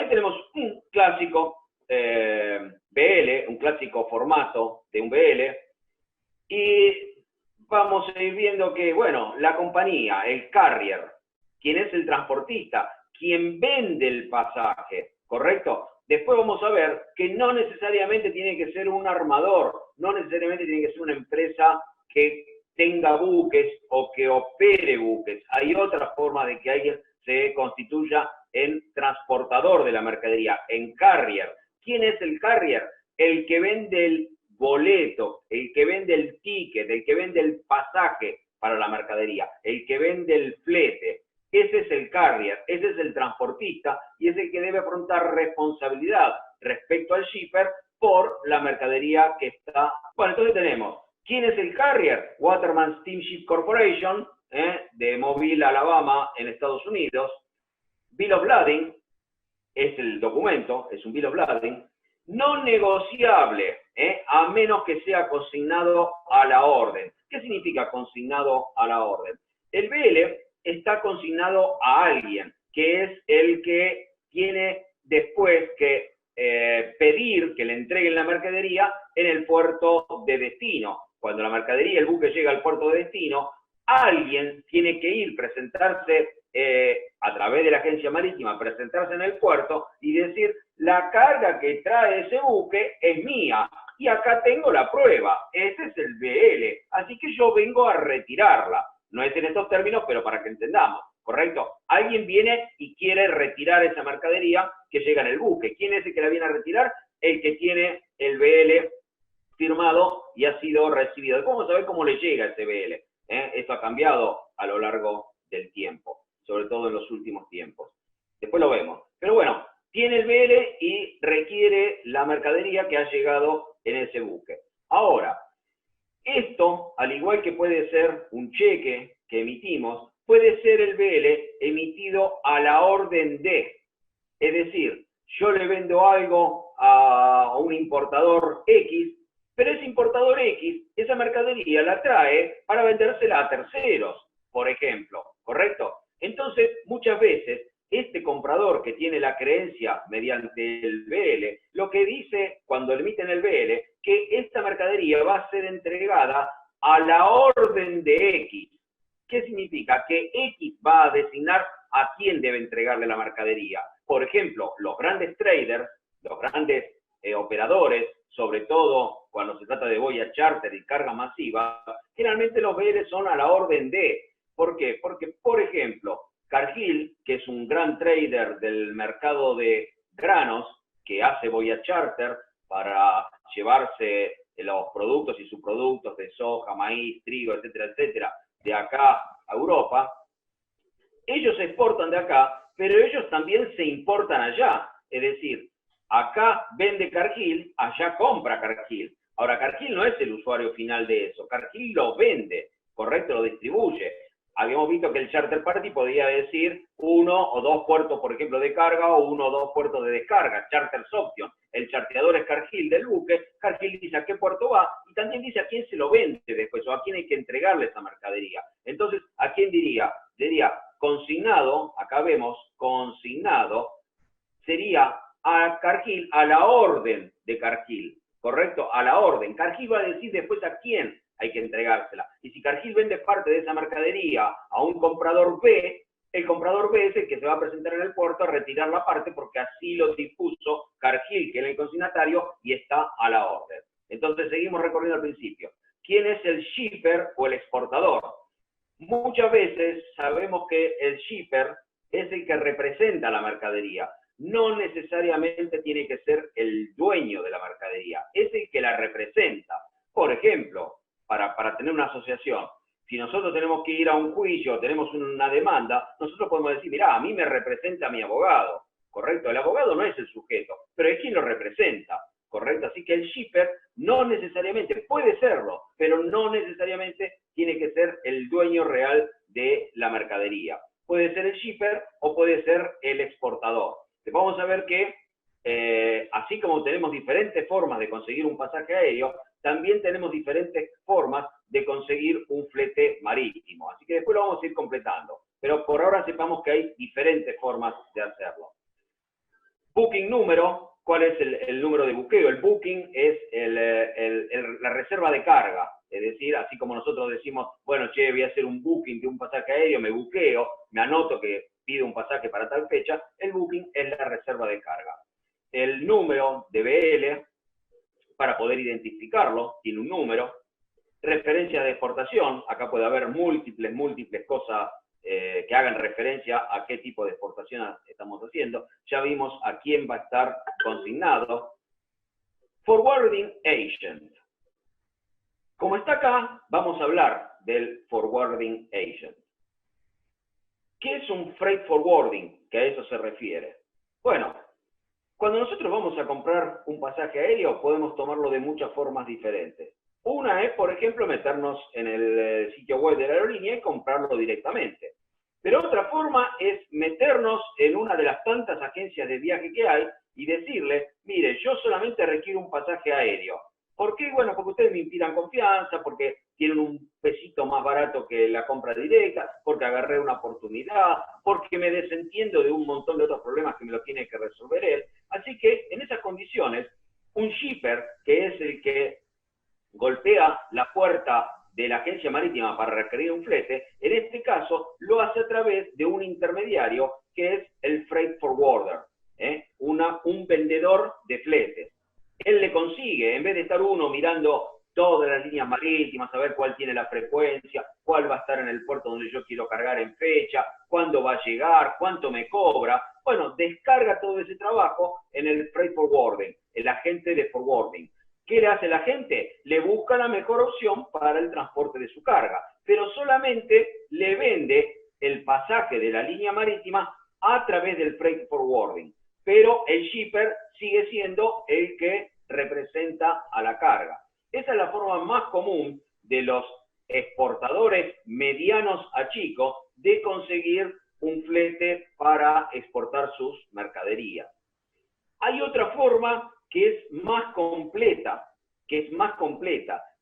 ahí tenemos un clásico BL, un clásico formato de un BL, y vamos a ir viendo que, bueno, la compañía, el carrier, quien es el transportista, quien vende el pasaje, ¿correcto? Después vamos a ver que no necesariamente tiene que ser un armador, no necesariamente tiene que ser una empresa que tenga buques o que opere buques. Hay otra forma de que alguien se constituya en transportador de la mercadería, en carrier. ¿Quién es el carrier? El que vende el boleto, el que vende el ticket, el que vende el pasaje para la mercadería, el que vende el flete. Ese es el carrier, ese es el transportista y es el que debe afrontar responsabilidad respecto al shipper por la mercadería que está. Bueno, entonces tenemos, ¿quién es el carrier? Waterman Steamship Corporation, de Mobile, Alabama, en Estados Unidos. Bill of Lading es el documento, es un Bill of Lading, no negociable, a menos que sea consignado a la orden. ¿Qué significa consignado a la orden? El BL está consignado a alguien, que es el que tiene después que pedir que le entreguen la mercadería en el puerto de destino. Cuando la mercadería, el buque llega al puerto de destino, alguien tiene que ir, presentarse a través de la agencia marítima, presentarse en el puerto y decir, la carga que trae ese buque es mía, y acá tengo la prueba, ese es el BL, así que yo vengo a retirarla. No es en estos términos, pero para que entendamos, ¿correcto? Alguien viene y quiere retirar esa mercadería que llega en el buque. ¿Quién es el que la viene a retirar? El que tiene el BL firmado y ha sido recibido. Después vamos a ver cómo le llega ese BL. Esto ha cambiado a lo largo del tiempo, sobre todo en los últimos tiempos. Después lo vemos. Pero bueno, tiene el BL y requiere la mercadería que ha llegado en ese buque. Ahora, esto, al igual que puede ser un cheque que emitimos, puede ser el BL emitido a la orden de. Es decir, yo le vendo algo a un importador X, pero ese importador X, esa mercadería la trae para vendérsela a terceros, por ejemplo, ¿correcto? Entonces, muchas veces, este comprador que tiene la creencia mediante el BL, lo que dice cuando emiten el BL, que esta mercadería va a ser entregada a la orden de X. ¿Qué significa? Que X va a designar a quién debe entregarle la mercadería. Por ejemplo, los grandes traders, los grandes operadores, sobre todo cuando se trata de boya charter y carga masiva, generalmente los BL son a la orden de. ¿Por qué? Porque, por ejemplo, Cargill, que es un gran trader del mercado de granos, que hace boya charter para llevarse los productos y subproductos de soja, maíz, trigo, etcétera, etcétera, de acá a Europa, ellos exportan de acá, pero ellos también se importan allá. Es decir, acá vende Cargill, allá compra Cargill. Ahora, Cargill no es el usuario final de eso, Cargill lo vende, ¿correcto? Lo distribuye. Habíamos visto que el charter party podía decir 1 o 2 puertos, por ejemplo, de carga o 1 o 2 puertos de descarga, charter's option. El charteador es Cargill del buque, Cargill dice a qué puerto va y también dice a quién se lo vende después o a quién hay que entregarle esa mercadería. Entonces, ¿a quién diría? Diría consignado, acá vemos consignado, sería a Cargill, a la orden de Cargill, ¿correcto? A la orden. Cargill va a decir después a quién hay que entregársela. Y si Cargill vende parte de esa mercadería a un comprador B, el comprador B es el que se va a presentar en el puerto a retirar la parte porque así lo dispuso Cargill, que era el consignatario, y está a la orden. Entonces seguimos recorriendo al principio. ¿Quién es el shipper o el exportador? Muchas veces sabemos que el shipper es el que representa la mercadería. No necesariamente tiene que ser el dueño de la mercadería, es el que la representa. Por ejemplo, para tener una asociación, si nosotros tenemos que ir a un juicio, tenemos una demanda, nosotros podemos decir, mirá, a mí me representa mi abogado, ¿correcto? El abogado no es el sujeto, pero es quien lo representa, ¿correcto? Así que el shipper no necesariamente, puede serlo, pero no necesariamente tiene que ser el dueño real de la mercadería. Puede ser el shipper o puede ser el exportador. Vamos a ver que, así como tenemos diferentes formas de conseguir un pasaje aéreo, también tenemos diferentes formas de conseguir un flete marítimo. Así que después lo vamos a ir completando. Pero por ahora sepamos que hay diferentes formas de hacerlo. Booking número, ¿cuál es el número de buqueo? El booking es la reserva de carga. Es decir, así como nosotros decimos, bueno, che, voy a hacer un booking de un pasaje aéreo, me buqueo, me anoto que pido un pasaje para tal fecha, el booking es la reserva de carga. El número de BL, para poder identificarlo, tiene un número. Referencia de exportación, acá puede haber múltiples cosas que hagan referencia a qué tipo de exportación estamos haciendo. Ya vimos a quién va a estar consignado. Forwarding Agent. Como está acá, vamos a hablar del Forwarding Agent. ¿Qué es un freight forwarding? Que a eso se refiere. Bueno, cuando nosotros vamos a comprar un pasaje aéreo, podemos tomarlo de muchas formas diferentes. Una es, por ejemplo, meternos en el sitio web de la aerolínea y comprarlo directamente. Pero otra forma es meternos en una de las tantas agencias de viaje que hay y decirle, mire, yo solamente requiero un pasaje aéreo. ¿Por qué? Bueno, porque ustedes me inspiran confianza, porque tienen un pesito más barato que la compra directa, porque agarré una oportunidad, porque me desentiendo de un montón de otros problemas que me lo tiene que resolver él. Así que, en esas condiciones, un shipper, que es el que golpea la puerta de la agencia marítima para requerir un flete, en este caso lo hace a través de un intermediario que es el freight forwarder, un vendedor de fletes. Él le consigue, en vez de estar uno mirando todas las líneas marítimas, a ver cuál tiene la frecuencia, cuál va a estar en el puerto donde yo quiero cargar en fecha, cuándo va a llegar, cuánto me cobra. Bueno, descarga todo ese trabajo en el freight forwarding, el agente de forwarding. ¿Qué le hace la gente? Le busca la mejor opción para el transporte de su carga, pero solamente le vende el pasaje de la línea marítima a través del freight forwarding. Pero el shipper sigue siendo el que representa a la carga. Esa es la forma más común de los exportadores medianos a chicos de conseguir un flete para exportar sus mercaderías. Hay otra forma que es más completa,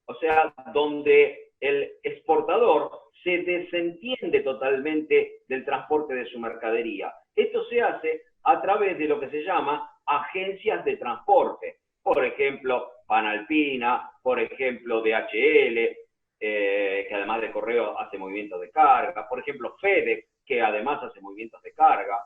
o sea, donde el exportador se desentiende totalmente del transporte de su mercadería. Esto se hace a través de lo que se llama agencias de transporte. Por ejemplo, Panalpina, por ejemplo, DHL, que además de correo hace movimientos de carga, por ejemplo, FedEx, que además hace movimientos de carga,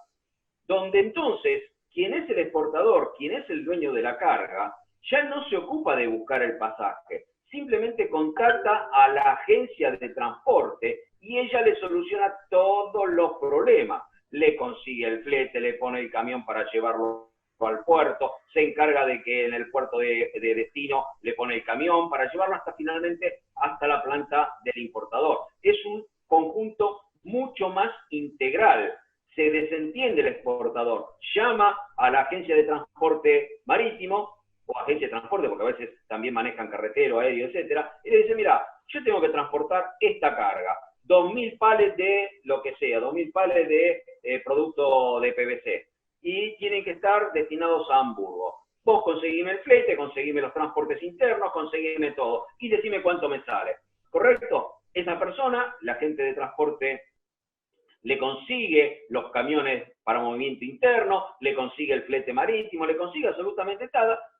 donde entonces quien es el exportador, quien es el dueño de la carga, ya no se ocupa de buscar el pasaje, simplemente contacta a la agencia de transporte y ella le soluciona todos los problemas. Le consigue el flete, le pone el camión para llevarlo al puerto, se encarga de que en el puerto de destino le pone el camión para llevarlo hasta finalmente hasta la planta del importador. Es un conjunto mucho más integral. Se desentiende el exportador, llama a la agencia de transporte marítimo o agencia de transporte, porque a veces también manejan carretero, aéreo, etcétera, y le dice, mira, yo tengo que transportar esta carga, 2.000 palets de lo que sea, 2.000 palets de producto de PVC, y tienen que estar destinados a Hamburgo. Vos conseguime el flete, conseguime los transportes internos, conseguime todo, y decime cuánto me sale. ¿Correcto? Esa persona, la agente de transporte, le consigue los camiones para movimiento interno, le consigue el flete marítimo, le consigue absolutamente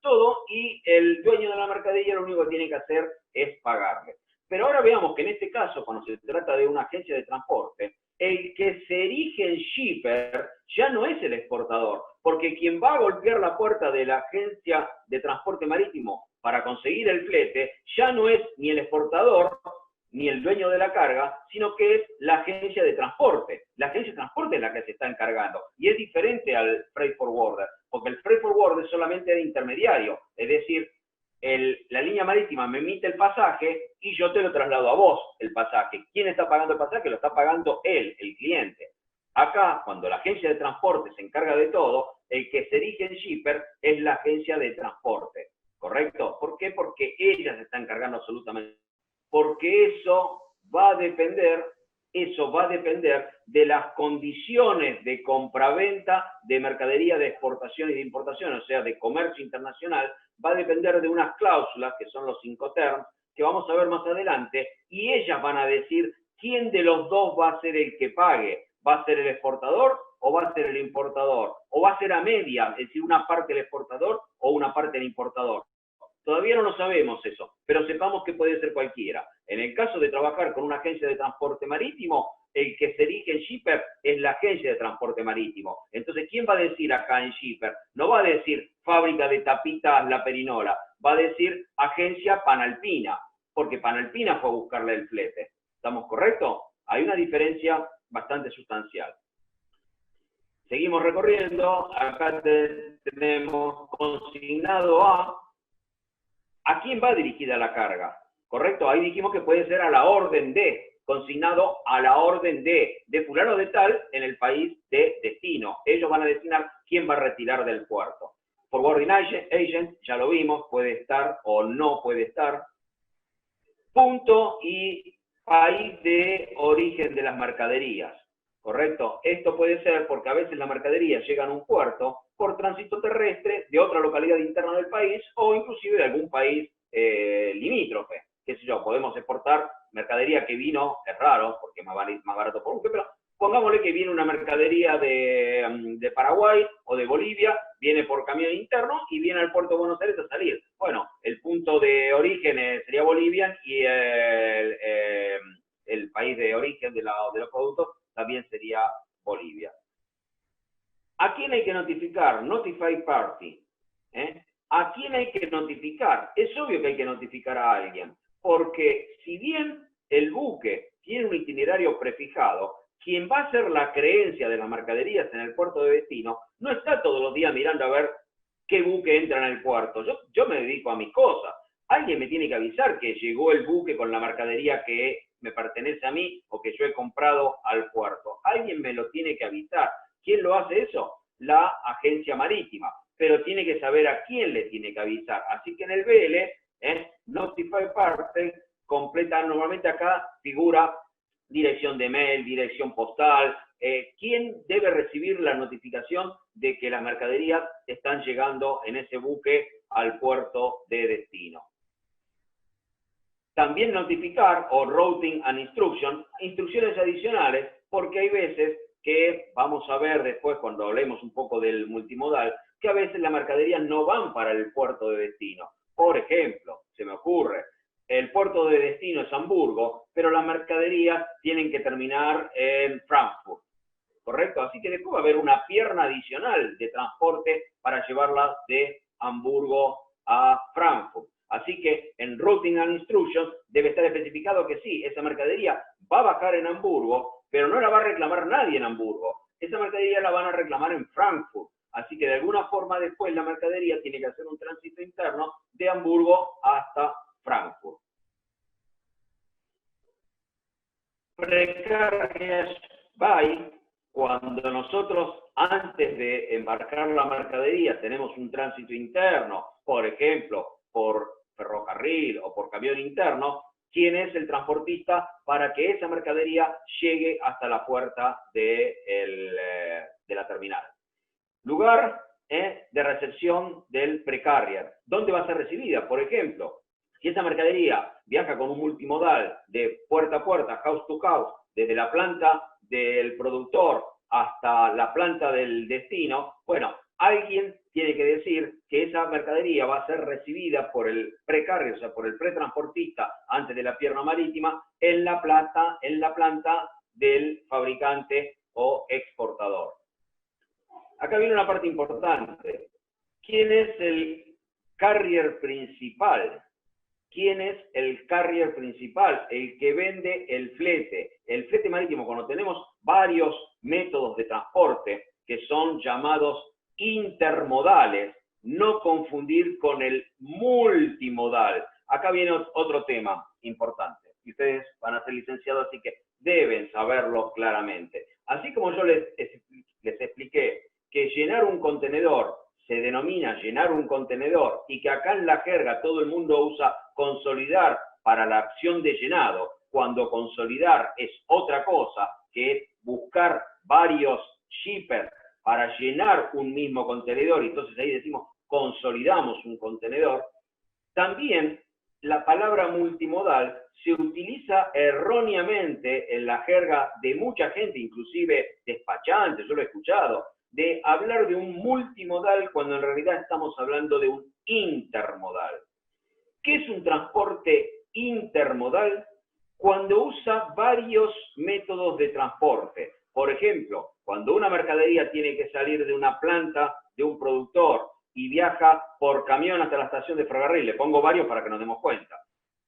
todo, y el dueño de la mercadería lo único que tiene que hacer es pagarle. Pero ahora veamos que en este caso, cuando se trata de una agencia de transporte, el que se erige en shipper ya no es el exportador, porque quien va a golpear la puerta de la agencia de transporte marítimo para conseguir el flete ya no es ni el exportador ni el dueño de la carga, sino que es la agencia de transporte. La agencia de transporte es la que se está encargando, y es diferente al freight forwarder, porque el freight forwarder es solamente de intermediario, es decir, la línea marítima me emite el pasaje y yo te lo traslado a vos, el pasaje. ¿Quién está pagando el pasaje? Lo está pagando él, el cliente. Acá, cuando la agencia de transporte se encarga de todo, el que se erige en shipper es la agencia de transporte, ¿correcto? ¿Por qué? Porque ella se está encargando absolutamente. Porque eso va a depender de las condiciones de compraventa de mercadería de exportación y de importación, o sea, de comercio internacional, va a depender de unas cláusulas, que son los 5 terms, que vamos a ver más adelante, y ellas van a decir quién de los dos va a ser el que pague. ¿Va a ser el exportador o va a ser el importador, o va a ser a media, es decir, una parte el exportador o una parte el importador. Todavía no lo sabemos eso, pero sepamos que puede ser cualquiera. En el caso de trabajar con una agencia de transporte marítimo, el que se erige en Shipper es la agencia de transporte marítimo. Entonces, ¿quién va a decir acá en Shipper? No va a decir fábrica de tapitas La Perinola, va a decir agencia Panalpina, porque Panalpina fue a buscarle el flete. ¿Estamos correctos? Hay una diferencia bastante sustancial. Seguimos recorriendo. Acá tenemos consignado ¿a quién va dirigida la carga? ¿Correcto? Ahí dijimos que puede ser a la orden de, consignado a la orden de fulano de tal en el país de destino. Ellos van a designar quién va a retirar del puerto. Forwarding agent, ya lo vimos, puede estar o no puede estar. Punto y país de origen de las mercaderías. ¿Correcto? Esto puede ser porque a veces la mercadería llega a un puerto por tránsito terrestre de otra localidad interna del país o inclusive de algún país limítrofe. Qué sé yo, podemos exportar mercadería que vino, es raro porque es más barato por buque, pero pongámosle que viene una mercadería de Paraguay o de Bolivia, viene por camión interno y viene al puerto de Buenos Aires a salir. Bueno, el punto de origen sería Bolivia y el país de origen de los productos también sería Bolivia. ¿A quién hay que notificar? Notify party. ¿A quién hay que notificar? Es obvio que hay que notificar a alguien, porque si bien el buque tiene un itinerario prefijado, quien va a hacer la creencia de las mercaderías en el puerto de destino no está todos los días mirando a ver qué buque entra en el puerto. Yo me dedico a mis cosas. Alguien me tiene que avisar que llegó el buque con la mercadería que me pertenece a mí o que yo he comprado al puerto. Alguien me lo tiene que avisar. ¿Quién lo hace eso? La agencia marítima. Pero tiene que saber a quién le tiene que avisar. Así que en el BL, Notify Party, completa, normalmente acá figura dirección de mail, dirección postal, quién debe recibir la notificación de que las mercaderías están llegando en ese buque al puerto de destino. También notificar o routing and instruction, instrucciones adicionales, porque hay veces que, vamos a ver después cuando hablemos un poco del multimodal, que a veces las mercaderías no van para el puerto de destino. Por ejemplo, se me ocurre, el puerto de destino es Hamburgo, pero las mercaderías tienen que terminar en Frankfurt, ¿correcto? Así que después va a haber una pierna adicional de transporte para llevarlas de Hamburgo a Frankfurt. Así que en Routing and Instructions debe estar especificado que sí, esa mercadería va a bajar en Hamburgo, pero no la va a reclamar nadie en Hamburgo. Esa mercadería la van a reclamar en Frankfurt. Así que de alguna forma después la mercadería tiene que hacer un tránsito interno de Hamburgo hasta Frankfurt. Precarriage by, cuando nosotros antes de embarcar la mercadería tenemos un tránsito interno, por ejemplo, por ferrocarril o por camión interno, ¿quién es el transportista para que esa mercadería llegue hasta la puerta de la terminal? Lugar de recepción del precarrier. ¿Dónde va a ser recibida? Por ejemplo, si esa mercadería viaja con un multimodal de puerta a puerta, house to house, desde la planta del productor hasta la planta del destino, bueno, alguien tiene que decir que esa mercadería va a ser recibida por el precarrier, o sea, por el pretransportista antes de la pierna marítima, en la planta del fabricante o exportador. Acá viene una parte importante. ¿Quién es el carrier principal? ¿Quién es el carrier principal? El que vende el flete. El flete marítimo, cuando tenemos varios métodos de transporte que son llamados intermodales, no confundir con el multimodal. Acá viene otro tema importante. Y ustedes van a ser licenciados, así que deben saberlo claramente. Así como yo les expliqué que llenar un contenedor se denomina llenar un contenedor y que acá en la jerga todo el mundo usa consolidar para la acción de llenado, cuando consolidar es otra cosa, que es buscar varios shippers para llenar un mismo contenedor, y entonces ahí decimos consolidamos un contenedor. También la palabra multimodal se utiliza erróneamente en la jerga de mucha gente, inclusive despachantes, yo lo he escuchado, de hablar de un multimodal cuando en realidad estamos hablando de un intermodal. ¿Qué es un transporte intermodal? Cuando usa varios métodos de transporte. Por ejemplo, cuando una mercadería tiene que salir de una planta de un productor y viaja por camión hasta la estación de ferrocarril, le pongo varios para que nos demos cuenta.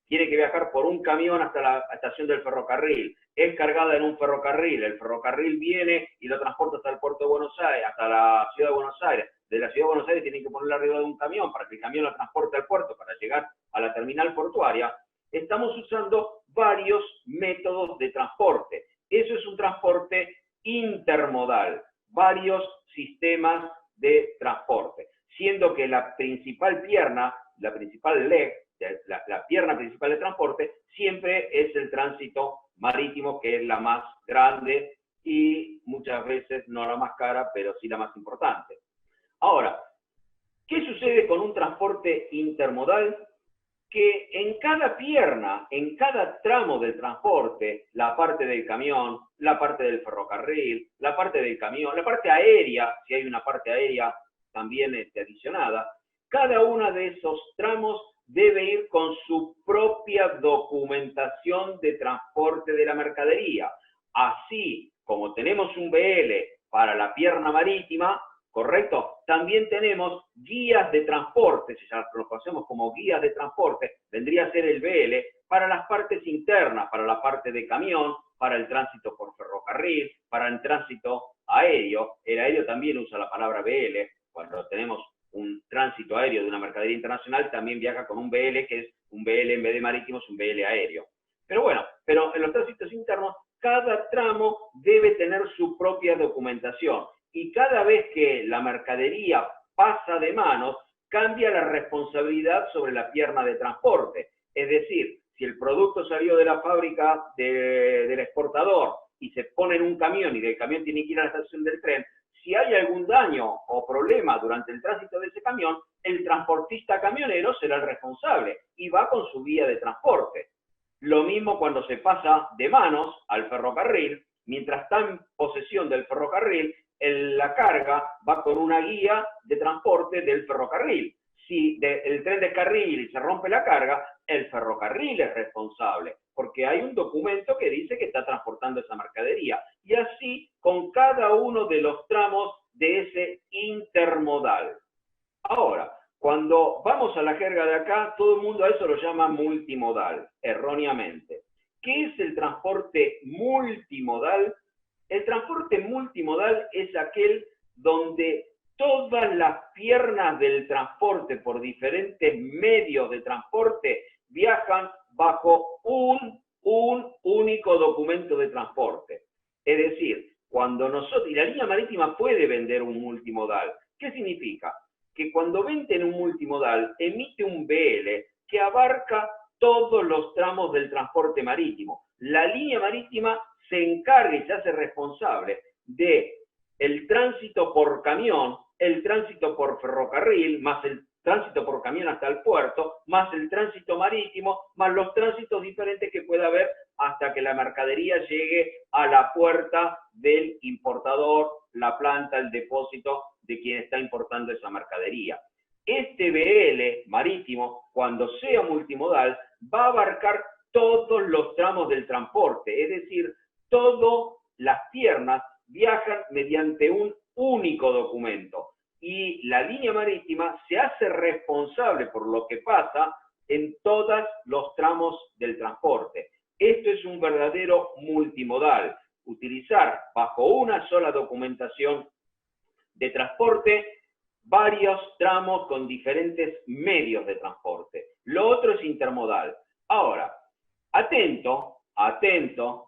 Tiene que viajar por un camión hasta la estación del ferrocarril, es cargada en un ferrocarril, el ferrocarril viene y lo transporta hasta el puerto de Buenos Aires, hasta la ciudad de Buenos Aires. De la ciudad de Buenos Aires tienen que ponerla arriba de un camión para que el camión la transporte al puerto para llegar a la terminal portuaria. Estamos usando varios métodos de transporte. Eso es un transporte intermodal, varios sistemas de transporte, siendo que la principal pierna, la principal leg, la pierna principal de transporte, siempre es el tránsito marítimo, que es la más grande y muchas veces no la más cara, pero sí la más importante. Ahora, ¿qué sucede con un transporte intermodal? Que en cada pierna, en cada tramo del transporte, la parte del camión, la parte del ferrocarril, la parte del camión, la parte aérea, si hay una parte aérea también adicionada, cada uno de esos tramos debe ir con su propia documentación de transporte de la mercadería. Así como tenemos un BL para la pierna marítima, ¿correcto? También tenemos guías de transporte, si ya lo conocemos como guías de transporte, vendría a ser el BL, para las partes internas, para la parte de camión, para el tránsito por ferrocarril, para el tránsito aéreo. El aéreo también usa la palabra BL, cuando tenemos un tránsito aéreo de una mercadería internacional, también viaja con un BL, que es un BL en vez de marítimo, es un BL aéreo. Pero bueno, pero en los tránsitos internos, cada tramo debe tener su propia documentación. Y cada vez que la mercadería pasa de manos, cambia la responsabilidad sobre la pierna de transporte. Es decir, si el producto salió de la fábrica del exportador y se pone en un camión y del camión tiene que ir a la estación del tren, si hay algún daño o problema durante el tránsito de ese camión, el transportista camionero será el responsable y va con su vía de transporte. Lo mismo cuando se pasa de manos al ferrocarril, mientras está en posesión del ferrocarril, la carga va con una guía de transporte del ferrocarril. Si el tren descarrila y se rompe la carga, el ferrocarril es responsable, porque hay un documento que dice que está transportando esa mercadería. Y así con cada uno de los tramos de ese intermodal. Ahora, cuando vamos a la jerga de acá, todo el mundo a eso lo llama multimodal, erróneamente. ¿Qué es el transporte multimodal? El transporte multimodal es aquel donde todas las piernas del transporte por diferentes medios de transporte viajan bajo un único documento de transporte. Es decir, cuando nosotros, y la línea marítima puede vender un multimodal. ¿Qué significa? Que cuando venden un multimodal, emite un BL que abarca todos los tramos del transporte marítimo. La línea marítima se encarga y se hace responsable de el tránsito por camión, el tránsito por ferrocarril, más el tránsito por camión hasta el puerto, más el tránsito marítimo, más los tránsitos diferentes que pueda haber hasta que la mercadería llegue a la puerta del importador, la planta, el depósito de quien está importando esa mercadería. Este BL marítimo, cuando sea multimodal, va a abarcar todos los tramos del transporte, es decir, todas las piernas viajan mediante un único documento y la línea marítima se hace responsable por lo que pasa en todos los tramos del transporte. Esto es un verdadero multimodal, utilizar bajo una sola documentación de transporte varios tramos con diferentes medios de transporte. Lo otro es intermodal. Ahora, atento,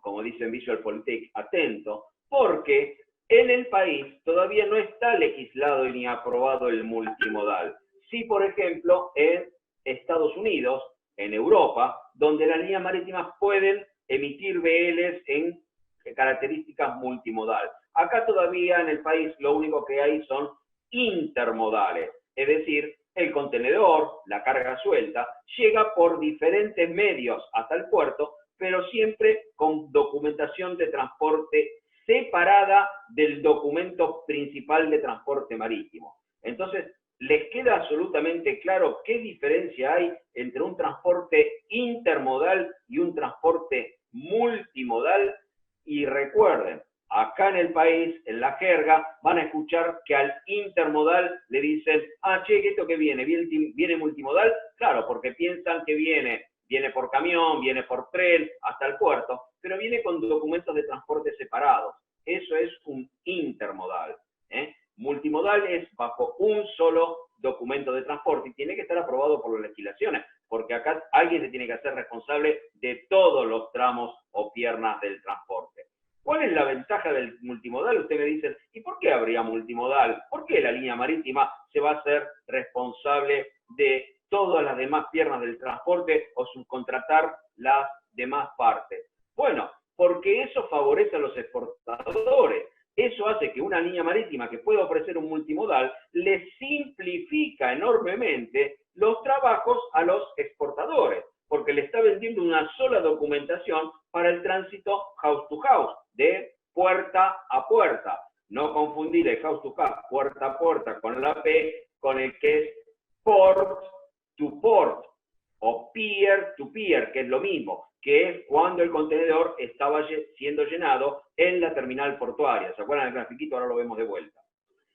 como dice en VisualPolitik, atento, porque en el país todavía no está legislado ni aprobado el multimodal. Sí, por ejemplo, en Estados Unidos, en Europa, donde las líneas marítimas pueden emitir BLs en características multimodal. Acá todavía en el país lo único que hay son intermodales, es decir, El contenedor, la carga suelta, llega por diferentes medios hasta el puerto, pero siempre con documentación de transporte separada del documento principal de transporte marítimo. Entonces, ¿les queda absolutamente claro qué diferencia hay entre un transporte intermodal y un transporte multimodal? Y recuerden, acá en el país, en la jerga, van a escuchar que al intermodal le dicen, ah, che, ¿esto qué viene? ¿Viene multimodal? Claro, porque piensan que viene por camión, viene por tren, hasta el puerto, pero viene con documentos de transporte separados. Eso es un intermodal. Multimodal es bajo un solo documento de transporte y tiene que estar aprobado por las legislaciones, porque acá alguien se tiene que hacer responsable de todos los tramos o piernas del transporte. ¿Cuál es la ventaja del multimodal? Usted me dice, ¿y por qué habría multimodal? ¿Por qué la línea marítima se va a hacer responsable de todas las demás piernas del transporte o subcontratar las demás partes? Bueno, porque eso favorece a los exportadores. Eso hace que una línea marítima que pueda ofrecer un multimodal le simplifica enormemente los trabajos a los exportadores, porque le está vendiendo una sola documentación para el tránsito house to house, de puerta a puerta. No confundir el house to house, puerta a puerta, con la P, con el que es port to port, o peer to peer, que es lo mismo, que es cuando el contenedor estaba siendo llenado en la terminal portuaria. ¿Se acuerdan del grafiquito? Ahora lo vemos de vuelta.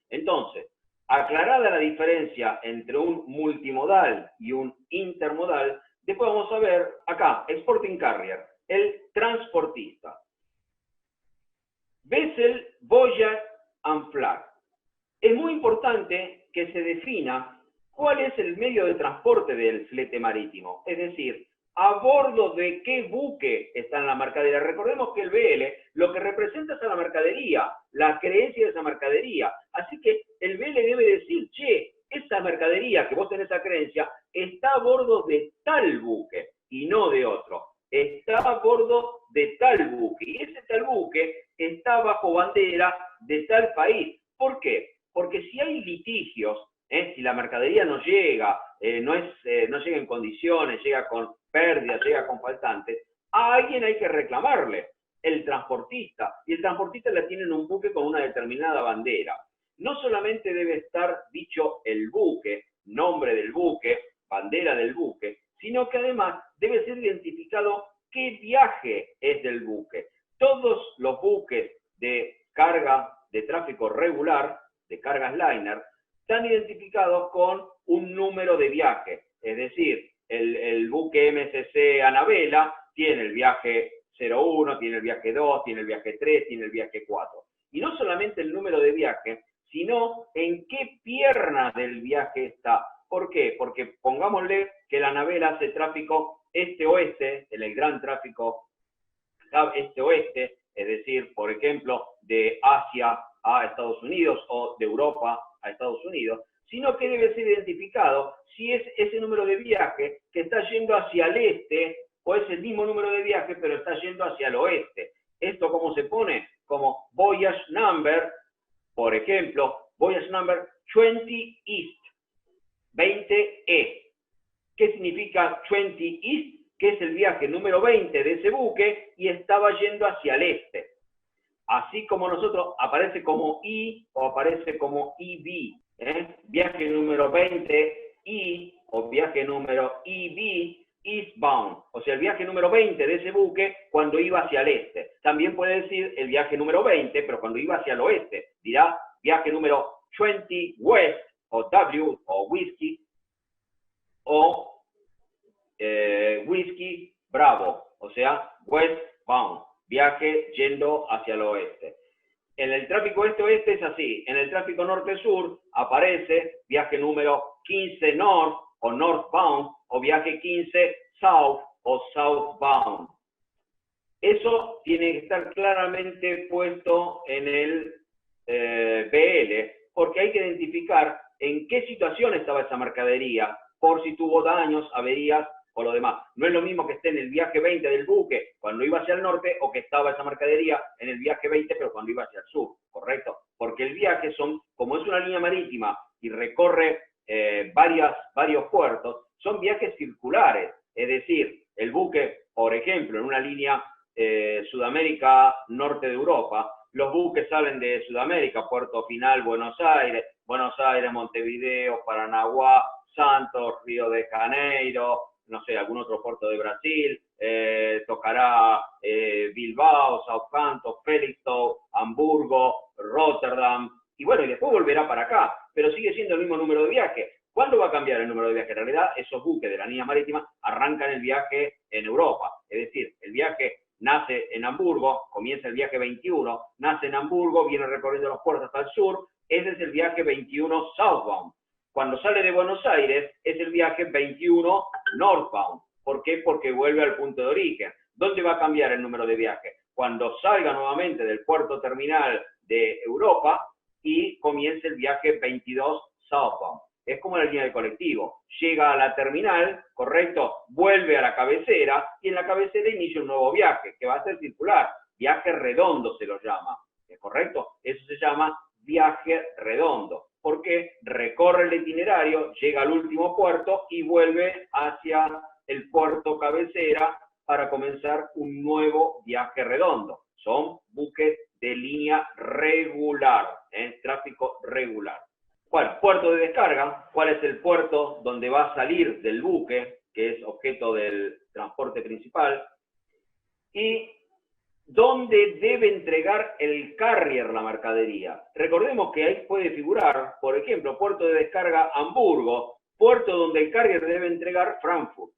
Entonces, aclarada la diferencia entre un multimodal y un intermodal, después vamos a ver acá, Exporting Carrier, el transportista. Vessel, Voyage and Flag. Es muy importante que se defina cuál es el medio de transporte del flete marítimo, es decir, a bordo de qué buque está en la mercadería. Recordemos que el BL lo que representa es a la mercadería, la creencia de esa mercadería. Así que el BL debe decir, che, esa mercadería que vos tenés esa creencia está a bordo de tal buque y no de otro. Está a bordo de tal buque y ese tal buque está bajo bandera de tal país. ¿Por qué? Porque si hay litigios, si la mercadería no llega, no llega en condiciones, llega con pérdidas, llega con faltantes, a alguien hay que reclamarle, el transportista, y el transportista la tiene en un buque con una determinada bandera. No solamente debe estar dicho el buque, nombre del buque, bandera del buque, sino que además debe ser identificado qué viaje es del buque. Todos los buques de carga de tráfico regular, de cargas liner, están identificados con un número de viaje, es decir, el buque MSC Anabela tiene el viaje 01, tiene el viaje 2, tiene el viaje 3, tiene el viaje 4. Y no solamente el número de viaje, sino en qué pierna del viaje está. ¿Por qué? Porque pongámosle que la Anabela hace tráfico este-oeste, el gran tráfico este-oeste, es decir, por ejemplo, de Asia a Estados Unidos o de Europa a Estados Unidos, sino que debe ser identificado si es ese número de viaje que está yendo hacia el este o es el mismo número de viaje pero está yendo hacia el oeste. ¿Esto cómo se pone? Como Voyage Number, por ejemplo, Voyage Number 20 East, 20E. ¿Qué significa 20 East? Que es el viaje número 20 de ese buque y estaba yendo hacia el este. Así como nosotros aparece como I o aparece como IB. Viaje número 20 I o viaje número IB, eastbound. O sea, el viaje número 20 de ese buque cuando iba hacia el este. También puede decir el viaje número 20, pero cuando iba hacia el oeste. Dirá viaje número 20 west o W o whisky o whisky bravo. O sea, westbound. Viaje yendo hacia el oeste. En el tráfico este-oeste es así. En el tráfico norte-sur aparece viaje número 15 north o northbound o viaje 15 south o southbound. Eso tiene que estar claramente puesto en el BL porque hay que identificar en qué situación estaba esa mercadería por si tuvo daños, averías o lo demás. No es lo mismo que esté en el viaje 20 del buque cuando iba hacia el norte o que estaba esa mercadería en el viaje 20 pero cuando iba hacia el sur, ¿correcto? Porque el viaje como es una línea marítima y recorre varios puertos, son viajes circulares. Es decir, el buque, por ejemplo, en una línea Sudamérica, norte de Europa, los buques salen de Sudamérica, Puerto Final, Buenos Aires, Montevideo, Paranaguá, Santos, Río de Janeiro, no sé, algún otro puerto de Brasil, tocará Bilbao, Southampton, Felixstowe, Hamburgo, Rotterdam, y bueno, y después volverá para acá, pero sigue siendo el mismo número de viajes. ¿Cuándo va a cambiar el número de viajes? En realidad, esos buques de la línea marítima arrancan el viaje en Europa, es decir, el viaje nace en Hamburgo, comienza el viaje 21, nace en Hamburgo, viene recorriendo los puertos hasta el sur, ese es el viaje 21 southbound. Cuando sale de Buenos Aires, es el viaje 21 northbound. ¿Por qué? Porque vuelve al punto de origen. ¿Dónde va a cambiar el número de viajes? Cuando salga nuevamente del puerto terminal de Europa y comience el viaje 22 southbound. Es como la línea de colectivo. Llega a la terminal, correcto, vuelve a la cabecera y en la cabecera inicia un nuevo viaje, que va a ser circular. Viaje redondo se lo llama. ¿Es correcto? Eso se llama viaje redondo. Porque recorre el itinerario, llega al último puerto y vuelve hacia el puerto cabecera para comenzar un nuevo viaje redondo. Son buques de línea regular, tráfico regular. ¿Cuál? Puerto de descarga. ¿Cuál es el puerto donde va a salir del buque, que es objeto del transporte principal? Y ¿dónde debe entregar el carrier la mercadería? Recordemos que ahí puede figurar, por ejemplo, puerto de descarga Hamburgo, puerto donde el carrier debe entregar Frankfurt.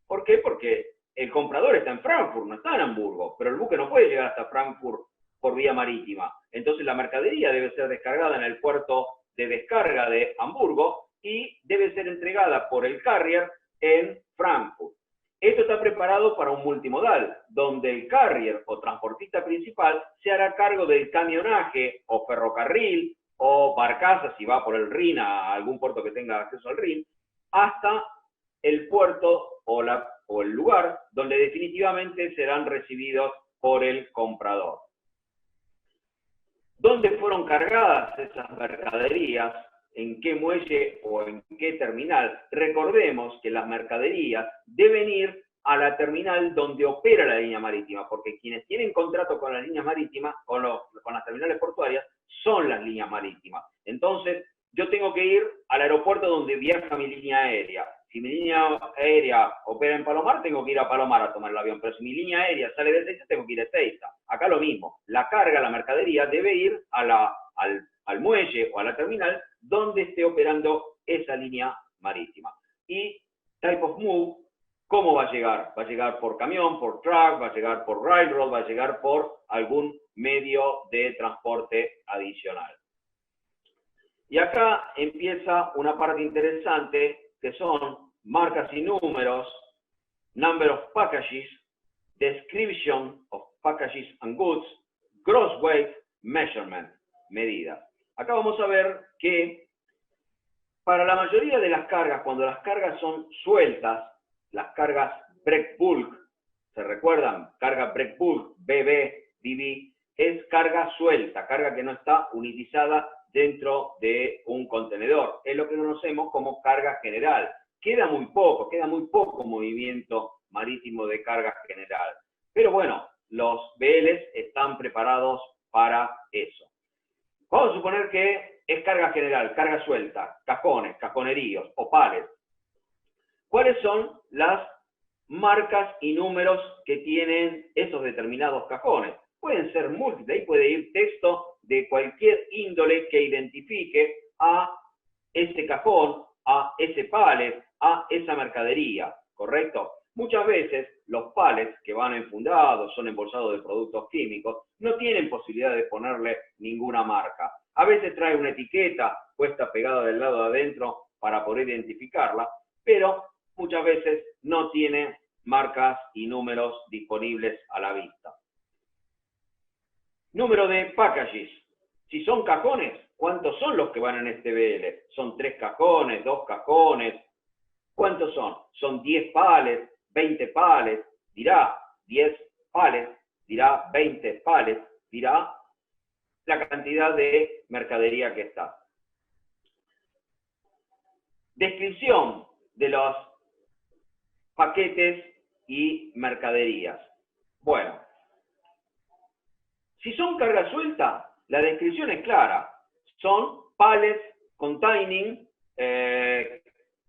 ¿Por qué? Porque el comprador está en Frankfurt, no está en Hamburgo, pero el buque no puede llegar hasta Frankfurt por vía marítima. Entonces la mercadería debe ser descargada en el puerto de descarga de Hamburgo y debe ser entregada por el carrier en Frankfurt. Esto está preparado para un multimodal, donde el carrier o transportista principal se hará cargo del camionaje o ferrocarril o barcaza, si va por el Rin a algún puerto que tenga acceso al Rin, hasta el puerto o el lugar donde definitivamente serán recibidos por el comprador. ¿Dónde fueron cargadas esas mercaderías? ¿En qué muelle o en qué terminal? Recordemos que las mercaderías deben ir a la terminal donde opera la línea marítima, porque quienes tienen contrato con las líneas marítimas, con las terminales portuarias, son las líneas marítimas. Entonces, yo tengo que ir al aeropuerto donde viaja mi línea aérea. Si mi línea aérea opera en Palomar, tengo que ir a Palomar a tomar el avión, pero si mi línea aérea sale de Ezeiza, tengo que ir a Ezeiza. Acá lo mismo, la carga, la mercadería debe ir al muelle o a la terminal donde esté operando esa línea marítima. Y type of move, ¿cómo va a llegar? Va a llegar por camión, por truck, va a llegar por railroad, va a llegar por algún medio de transporte adicional. Y acá empieza una parte interesante que son marcas y números, number of packages, description of packages and goods, gross weight, measurement, medida. Acá vamos a ver que para la mayoría de las cargas, cuando las cargas son sueltas, las cargas break bulk, ¿se recuerdan? Carga break bulk, BB, BB, es carga suelta, carga que no está unitizada dentro de un contenedor. Es lo que conocemos como carga general. Queda muy poco movimiento marítimo de carga general. Pero bueno, los BLs están preparados para eso. Vamos a suponer que es carga general, carga suelta, cajones, cajoneríos, opales. ¿Cuáles son las marcas y números que tienen esos determinados cajones? Pueden ser múltiples, ahí puede ir texto de cualquier índole que identifique a ese cajón, a ese pallet, a esa mercadería, ¿correcto? Muchas veces los pallets que van enfundados, son embolsados de productos químicos, no tienen posibilidad de ponerle ninguna marca. A veces trae una etiqueta puesta pegada del lado de adentro para poder identificarla, pero muchas veces no tiene marcas y números disponibles a la vista. Número de packages. Si son cajones, ¿cuántos son los que van en este BL? ¿Son 3 cajones, 2 cajones? ¿Cuántos son? ¿Son 10 pallets, 20 pallets? Dirá 10 pallets, dirá 20 pallets, dirá la cantidad de mercadería que está. Descripción de los paquetes y mercaderías. Bueno, si son carga suelta, la descripción es clara. Son pallets containing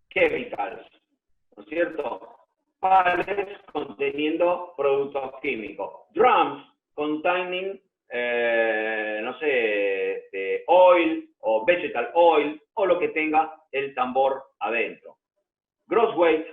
chemicals, ¿no es cierto? Pallets conteniendo productos químicos. Drums containing, no sé, oil o vegetal oil o lo que tenga el tambor adentro. Gross weight,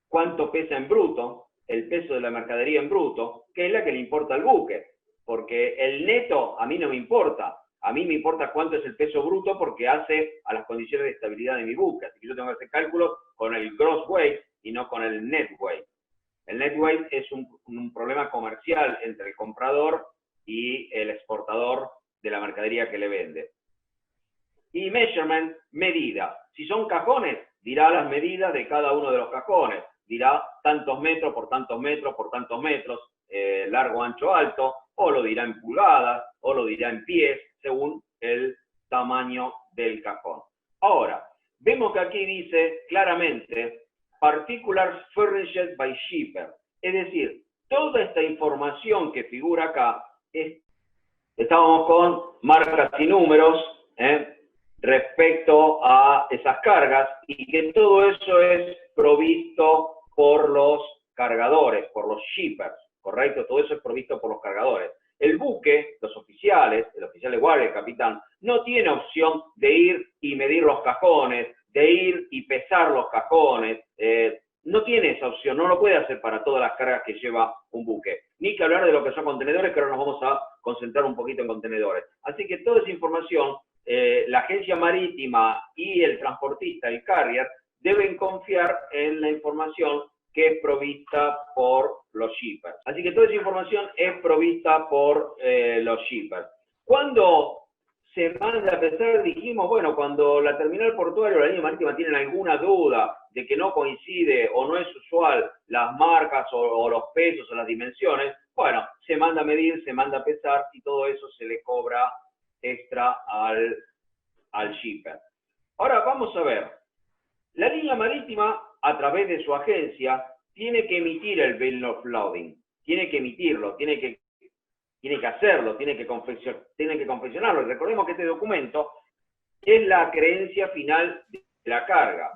cuánto pesa en bruto, el peso de la mercadería en bruto, que es la que le importa al buque, porque el neto a mí no me importa. A mí me importa cuánto es el peso bruto porque hace a las condiciones de estabilidad de mi buque. Así que yo tengo que hacer cálculos con el gross weight y no con el net weight. El net weight es un problema comercial entre el comprador y el exportador de la mercadería que le vende. Y measurement, medida. Si son cajones, dirá las medidas de cada uno de los cajones. Dirá tantos metros por tantos metros por tantos metros, largo, ancho, alto, o lo dirá en pulgadas, o lo dirá en pies, según el tamaño del cajón. Ahora, vemos que aquí dice claramente particulars furnished by shipper. Es decir, toda esta información que figura acá, estábamos con marcas y números, respecto a esas cargas, y que todo eso es provisto por los cargadores, por los shippers, ¿correcto? Todo eso es provisto por los cargadores. El buque, los oficiales, el oficial de guardia, el capitán, no tiene opción de ir y medir los cajones, de ir y pesar los cajones, no tiene esa opción, no lo puede hacer para todas las cargas que lleva un buque. Ni que hablar de lo que son contenedores, que ahora nos vamos a concentrar un poquito en contenedores. Así que toda esa información, la agencia marítima y el transportista, el carrier, deben confiar en la información que es provista por los shippers. Así que toda esa información es provista por los shippers. Cuando se manda a pesar, dijimos, bueno, cuando la terminal portuaria o la línea marítima tienen alguna duda de que no coincide o no es usual las marcas o los pesos o las dimensiones, bueno, se manda a medir, se manda a pesar y todo eso se le cobra extra al shipper. Ahora vamos a ver, la línea marítima a través de su agencia tiene que emitir el bill of lading, tiene que emitirlo, tiene que hacerlo, tiene que confeccionarlo. Y recordemos que este documento es la creencia final de la carga.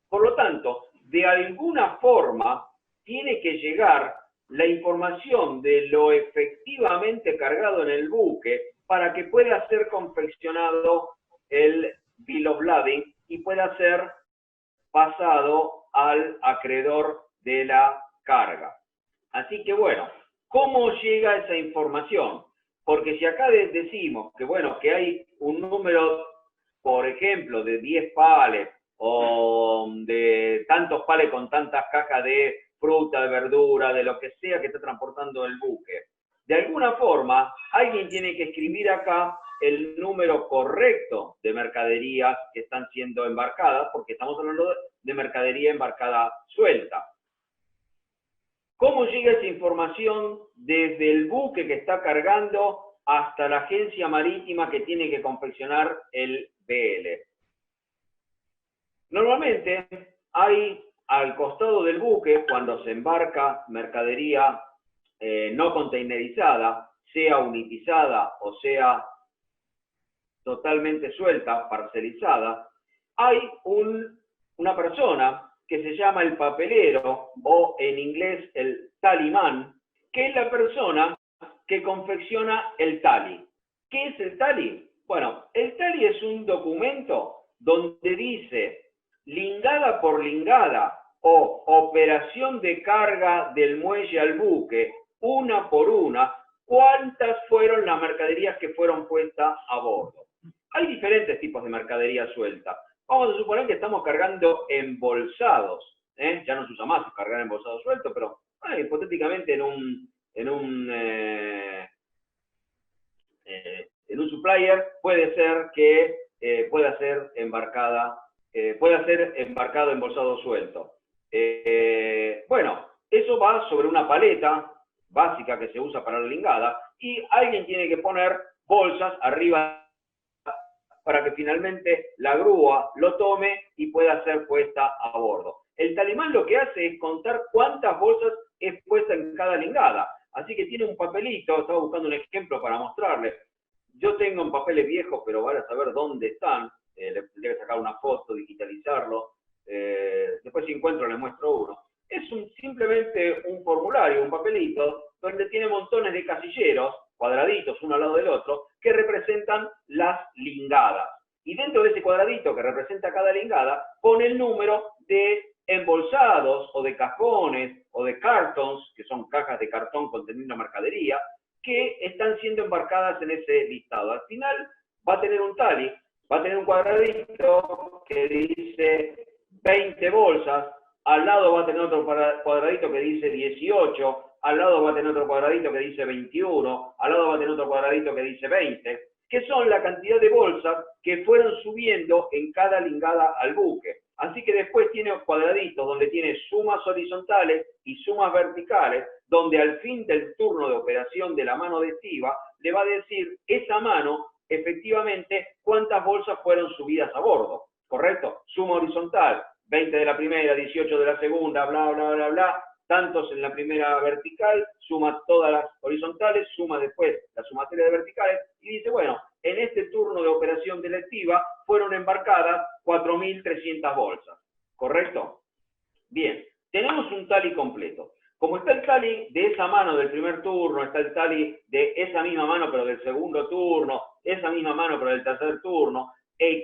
Por lo tanto, de alguna forma tiene que llegar la información de lo efectivamente cargado en el buque para que pueda ser confeccionado el bill of lading y pueda ser pasado al acreedor de la carga. Así que bueno, ¿cómo llega esa información? Porque si acá decimos que bueno, que hay un número, por ejemplo, de 10 palets o de tantos palets con tantas cajas de fruta, de verdura, de lo que sea que está transportando el buque, de alguna forma alguien tiene que escribir acá el número correcto de mercaderías que están siendo embarcadas, porque estamos hablando de mercadería embarcada suelta. ¿Cómo llega esa información desde el buque que está cargando hasta la agencia marítima que tiene que confeccionar el BL? Normalmente hay al costado del buque, cuando se embarca mercadería no containerizada, sea unitizada o sea totalmente suelta, parcelizada, hay una persona que se llama el papelero, o en inglés el tallyman, que es la persona que confecciona el tally. ¿Qué es el tally? Bueno, el tally es un documento donde dice lingada por lingada o operación de carga del muelle al buque, una por una, cuántas fueron las mercaderías que fueron puestas a bordo. Hay diferentes tipos de mercadería suelta. Vamos a suponer que estamos cargando embolsados, ya no se usa más cargar embolsados sueltos, pero hipotéticamente en un supplier puede ser que pueda ser embarcado embolsado suelto. Bueno, eso va sobre una paleta básica que se usa para la lingada y alguien tiene que poner bolsas arriba para que finalmente la grúa lo tome y pueda ser puesta a bordo. El talimán lo que hace es contar cuántas bolsas es puesta en cada lingada. Así que tiene un papelito, estaba buscando un ejemplo para mostrarles. Yo tengo en papeles viejos, pero van a saber dónde están. Le tendría que sacar una foto, digitalizarlo. Después si encuentro les muestro uno. Es simplemente un formulario, un papelito, donde tiene montones de casilleros, cuadraditos uno al lado del otro, que representan las lingadas. Y dentro de ese cuadradito que representa cada lingada, pone el número de embolsados o de cajones o de cartons, que son cajas de cartón conteniendo mercadería, que están siendo embarcadas en ese listado. Al final va a tener un tally, va a tener un cuadradito que dice 20 bolsas, al lado va a tener otro cuadradito que dice 18, al lado va a tener otro cuadradito que dice 21, al lado va a tener otro cuadradito que dice 20, que son la cantidad de bolsas que fueron subiendo en cada lingada al buque. Así que después tiene cuadraditos donde tiene sumas horizontales y sumas verticales, donde al fin del turno de operación de la mano de estiba le va a decir esa mano efectivamente cuántas bolsas fueron subidas a bordo, ¿correcto? Suma horizontal, 20 de la primera, 18 de la segunda, bla, bla, bla, bla, tantos en la primera vertical, suma todas las horizontales, suma después la sumatoria de verticales y dice, bueno, en este turno de operación de la estiba fueron embarcadas 4.300 bolsas, ¿correcto? Bien, tenemos un tally completo. Como está el tally de esa mano del primer turno, está el tally de esa misma mano pero del segundo turno, esa misma mano pero del tercer turno,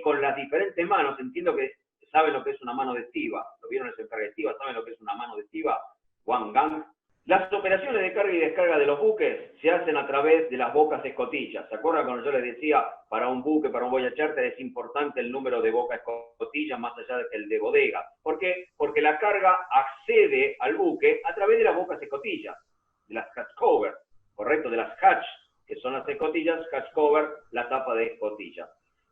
con las diferentes manos, entiendo que saben lo que es una mano de estiba, lo vieron en ese carga de estiba, saben lo que es una mano de estiba, one gang. Las operaciones de carga y descarga de los buques se hacen a través de las bocas escotillas. ¿Se acuerdan cuando yo les decía, para un buque, para un voyage charter, es importante el número de bocas escotillas más allá del de bodega? ¿Por qué? Porque la carga accede al buque a través de las bocas escotillas, de las hatch cover, ¿correcto? De las hatch, que son las escotillas, hatch cover, la tapa de escotilla.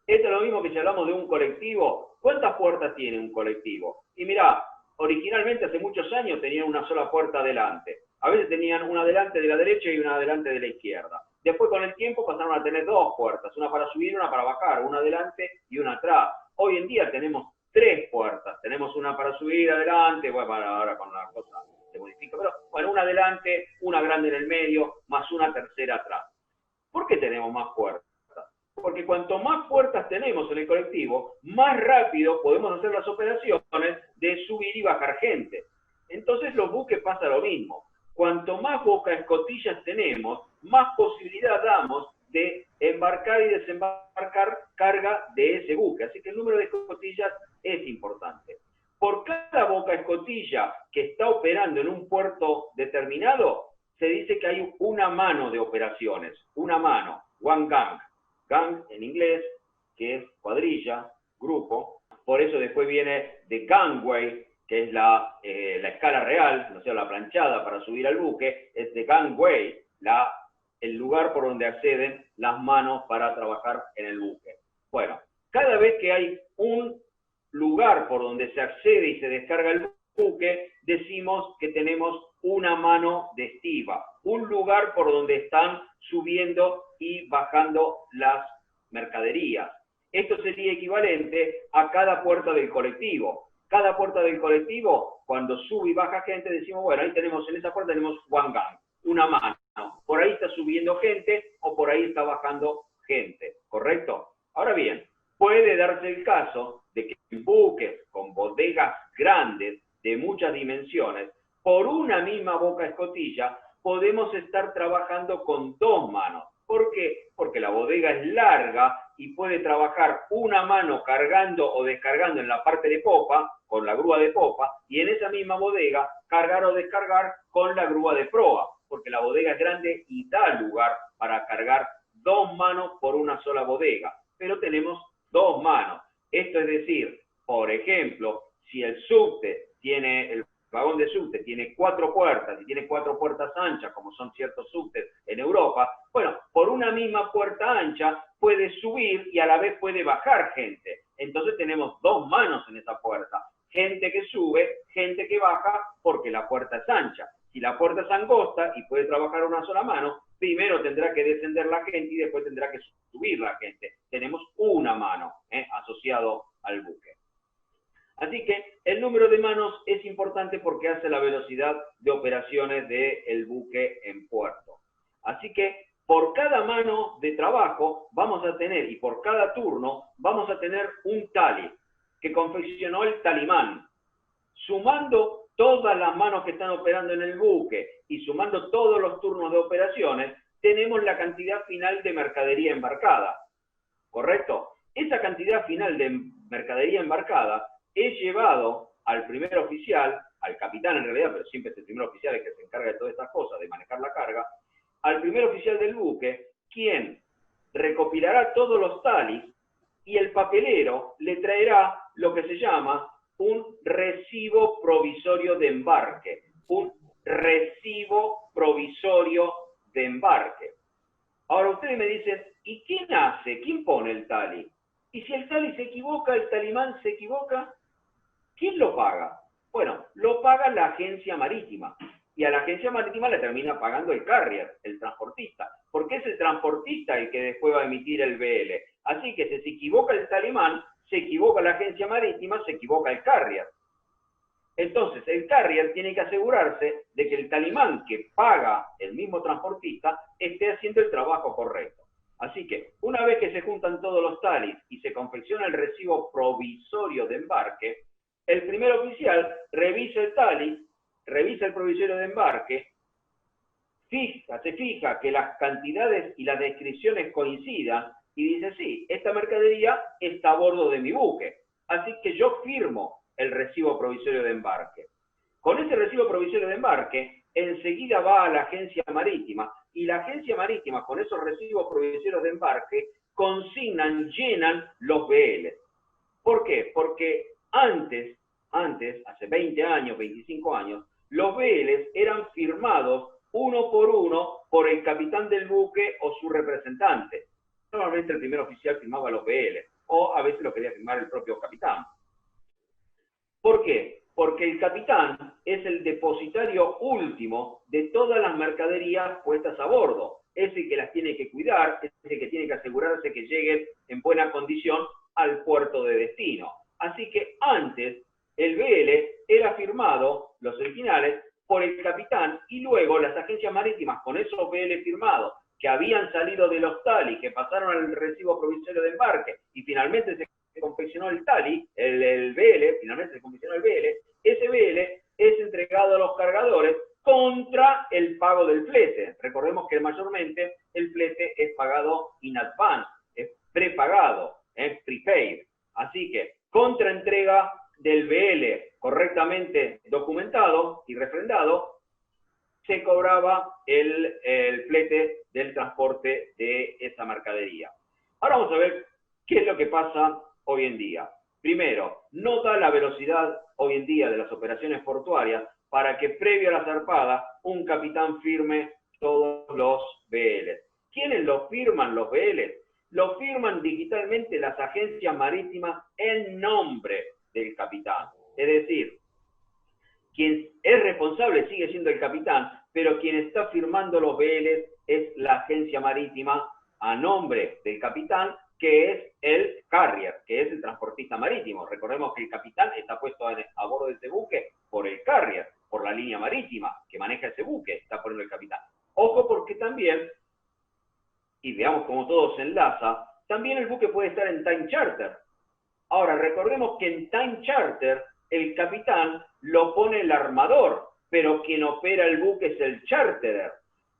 Esto es lo mismo que si hablamos de un colectivo. ¿Cuántas puertas tiene un colectivo? Y mirá, originalmente hace muchos años tenían una sola puerta adelante. A veces tenían una delante de la derecha y una adelante de la izquierda. Después con el tiempo pasaron a tener dos puertas, una para subir y una para bajar, una adelante y una atrás. Hoy en día tenemos tres puertas. Tenemos una para subir adelante, bueno, ahora con la cosa se modifica, pero bueno, una adelante, una grande en el medio, más una tercera atrás. ¿Por qué tenemos más puertas? Porque cuanto más puertas tenemos en el colectivo, más rápido podemos hacer las operaciones de subir y bajar gente. Entonces los buques pasa lo mismo. Cuanto más boca escotillas tenemos, más posibilidad damos de embarcar y desembarcar carga de ese buque. Así que el número de escotillas es importante. Por cada boca escotilla que está operando en un puerto determinado, se dice que hay una mano de operaciones, una mano, one gang. Gang en inglés, que es cuadrilla, grupo. Por eso después viene de gangway, que es la escala real, no sea, la planchada para subir al buque, es de gangway, el lugar por donde acceden las manos para trabajar en el buque. Bueno, cada vez que hay un lugar por donde se accede y se descarga el buque, decimos que tenemos una mano de estiba, un lugar por donde están subiendo y bajando las mercaderías. Esto sería equivalente a cada puerta del colectivo. Cada puerta del colectivo, cuando sube y baja gente, decimos, bueno, ahí tenemos, en esa puerta tenemos one gang, una mano. Por ahí está subiendo gente o por ahí está bajando gente, ¿correcto? Ahora bien, puede darse el caso de que en buques con bodegas grandes de muchas dimensiones, por una misma boca escotilla, podemos estar trabajando con dos manos. ¿Por qué? Porque la bodega es larga y puede trabajar una mano cargando o descargando en la parte de popa, con la grúa de popa, y en esa misma bodega cargar o descargar con la grúa de proa, porque la bodega es grande y da lugar para cargar dos manos por una sola bodega. Pero tenemos dos manos. Esto es decir, por ejemplo, si el subte tiene, el vagón de subte tiene 4 puertas y tiene 4 puertas anchas, como son ciertos subtes en Europa, bueno, por una misma puerta ancha puede subir y a la vez puede bajar gente. Entonces tenemos dos manos en esa puerta. Gente que sube, gente que baja, porque la puerta es ancha. Si la puerta es angosta y puede trabajar una sola mano, primero tendrá que descender la gente y después tendrá que subir la gente. Tenemos una mano. Así que el número de manos es importante porque hace la velocidad de operaciones del buque en puerto. Así que por cada mano de trabajo vamos a tener, y por cada turno, vamos a tener un tally que confeccionó el talimán. Sumando todas las manos que están operando en el buque y sumando todos los turnos de operaciones, tenemos la cantidad final de mercadería embarcada. ¿Correcto? Esa cantidad final de mercadería embarcada es llevado al primer oficial, al capitán en realidad, pero siempre es el primer oficial el que se encarga de todas estas cosas, de manejar la carga, al primer oficial del buque, quien recopilará todos los tallies y el papelero le traerá lo que se llama un recibo provisorio de embarque. Un recibo provisorio de embarque. Ahora ustedes me dicen, ¿y quién hace? ¿Quién pone el tally? Y si el tally se equivoca, el talimán se equivoca, ¿quién lo paga? Bueno, lo paga la agencia marítima. Y a la agencia marítima le termina pagando el carrier, el transportista. Porque es el transportista el que después va a emitir el BL. Así que si se equivoca el talimán, se equivoca la agencia marítima, se equivoca el carrier. Entonces, el carrier tiene que asegurarse de que el talimán que paga el mismo transportista esté haciendo el trabajo correcto. Así que, una vez que se juntan todos los tallies y se confecciona el recibo provisorio de embarque, el primer oficial revisa el tally, revisa el provisorio de embarque, se fija que las cantidades y las descripciones coincidan y dice, sí, esta mercadería está a bordo de mi buque. Así que yo firmo el recibo provisorio de embarque. Con ese recibo provisorio de embarque, enseguida va a la agencia marítima y la agencia marítima con esos recibos provisorios de embarque consignan, llenan los BL. ¿Por qué? Porque antes, hace 20 años, 25 años, los BL eran firmados uno por el capitán del buque o su representante. Normalmente el primer oficial firmaba los BL, o a veces lo quería firmar el propio capitán. ¿Por qué? Porque el capitán es el depositario último de todas las mercaderías puestas a bordo. Es el que las tiene que cuidar, es el que tiene que asegurarse que lleguen en buena condición al puerto de destino. Así que antes el BL era firmado, los originales, por el capitán y luego las agencias marítimas con esos BL firmados que habían salido de los tally, que pasaron al recibo provisorio de embarque y finalmente se confeccionó el tally, el BL, finalmente se confeccionó el BL, ese BL es entregado a los cargadores contra el pago del flete. Recordemos que mayormente el flete es pagado in advance, es prepagado, es prepaid. Así que contra entrega del BL correctamente documentado y refrendado, se cobraba el flete del transporte de esa mercadería. Ahora vamos a ver qué es lo que pasa hoy en día. Primero, no da la velocidad hoy en día de las operaciones portuarias para que previo a la zarpada un capitán firme todos los BL. ¿Quiénes lo firman los BL? Lo firman digitalmente las agencias marítimas en nombre del capitán. Es decir, quien es responsable sigue siendo el capitán, pero quien está firmando los BL es la agencia marítima a nombre del capitán, que es el carrier, que es el transportista marítimo. Recordemos que el capitán está puesto a bordo de ese buque por el carrier, por la línea marítima que maneja ese buque, está poniendo el capitán. Ojo porque también, y veamos cómo todo se enlaza, también el buque puede estar en time charter. Ahora, recordemos que en time charter el capitán lo pone el armador, pero quien opera el buque es el charterer.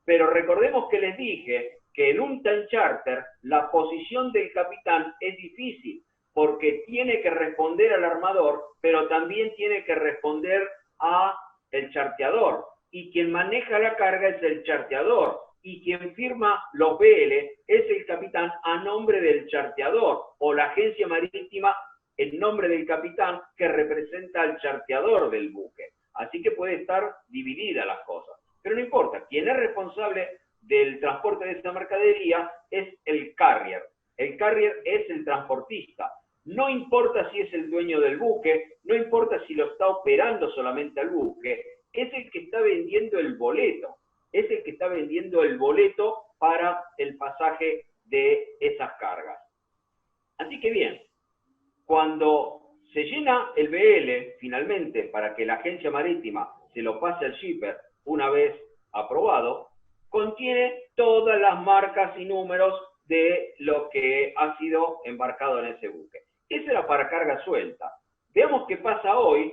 Pero recordemos que les dije que en un time charter la posición del capitán es difícil, porque tiene que responder al armador, pero también tiene que responder a el charteador. Y quien maneja la carga es el charteador. Y quien firma los BL es el capitán a nombre del charteador o la agencia marítima en nombre del capitán que representa al charteador del buque. Así que puede estar dividida las cosas. Pero no importa, quien es responsable del transporte de esa mercadería es el carrier. El carrier es el transportista. No importa si es el dueño del buque, no importa si lo está operando solamente al buque, es el que está vendiendo el boleto. Es el que está vendiendo el boleto para el pasaje de esas cargas. Así que bien, cuando Se llena el BL finalmente para que la agencia marítima se lo pase al shipper una vez aprobado, contiene todas las marcas y números de lo que ha sido embarcado en ese buque. Esa era para carga suelta. Veamos qué pasa hoy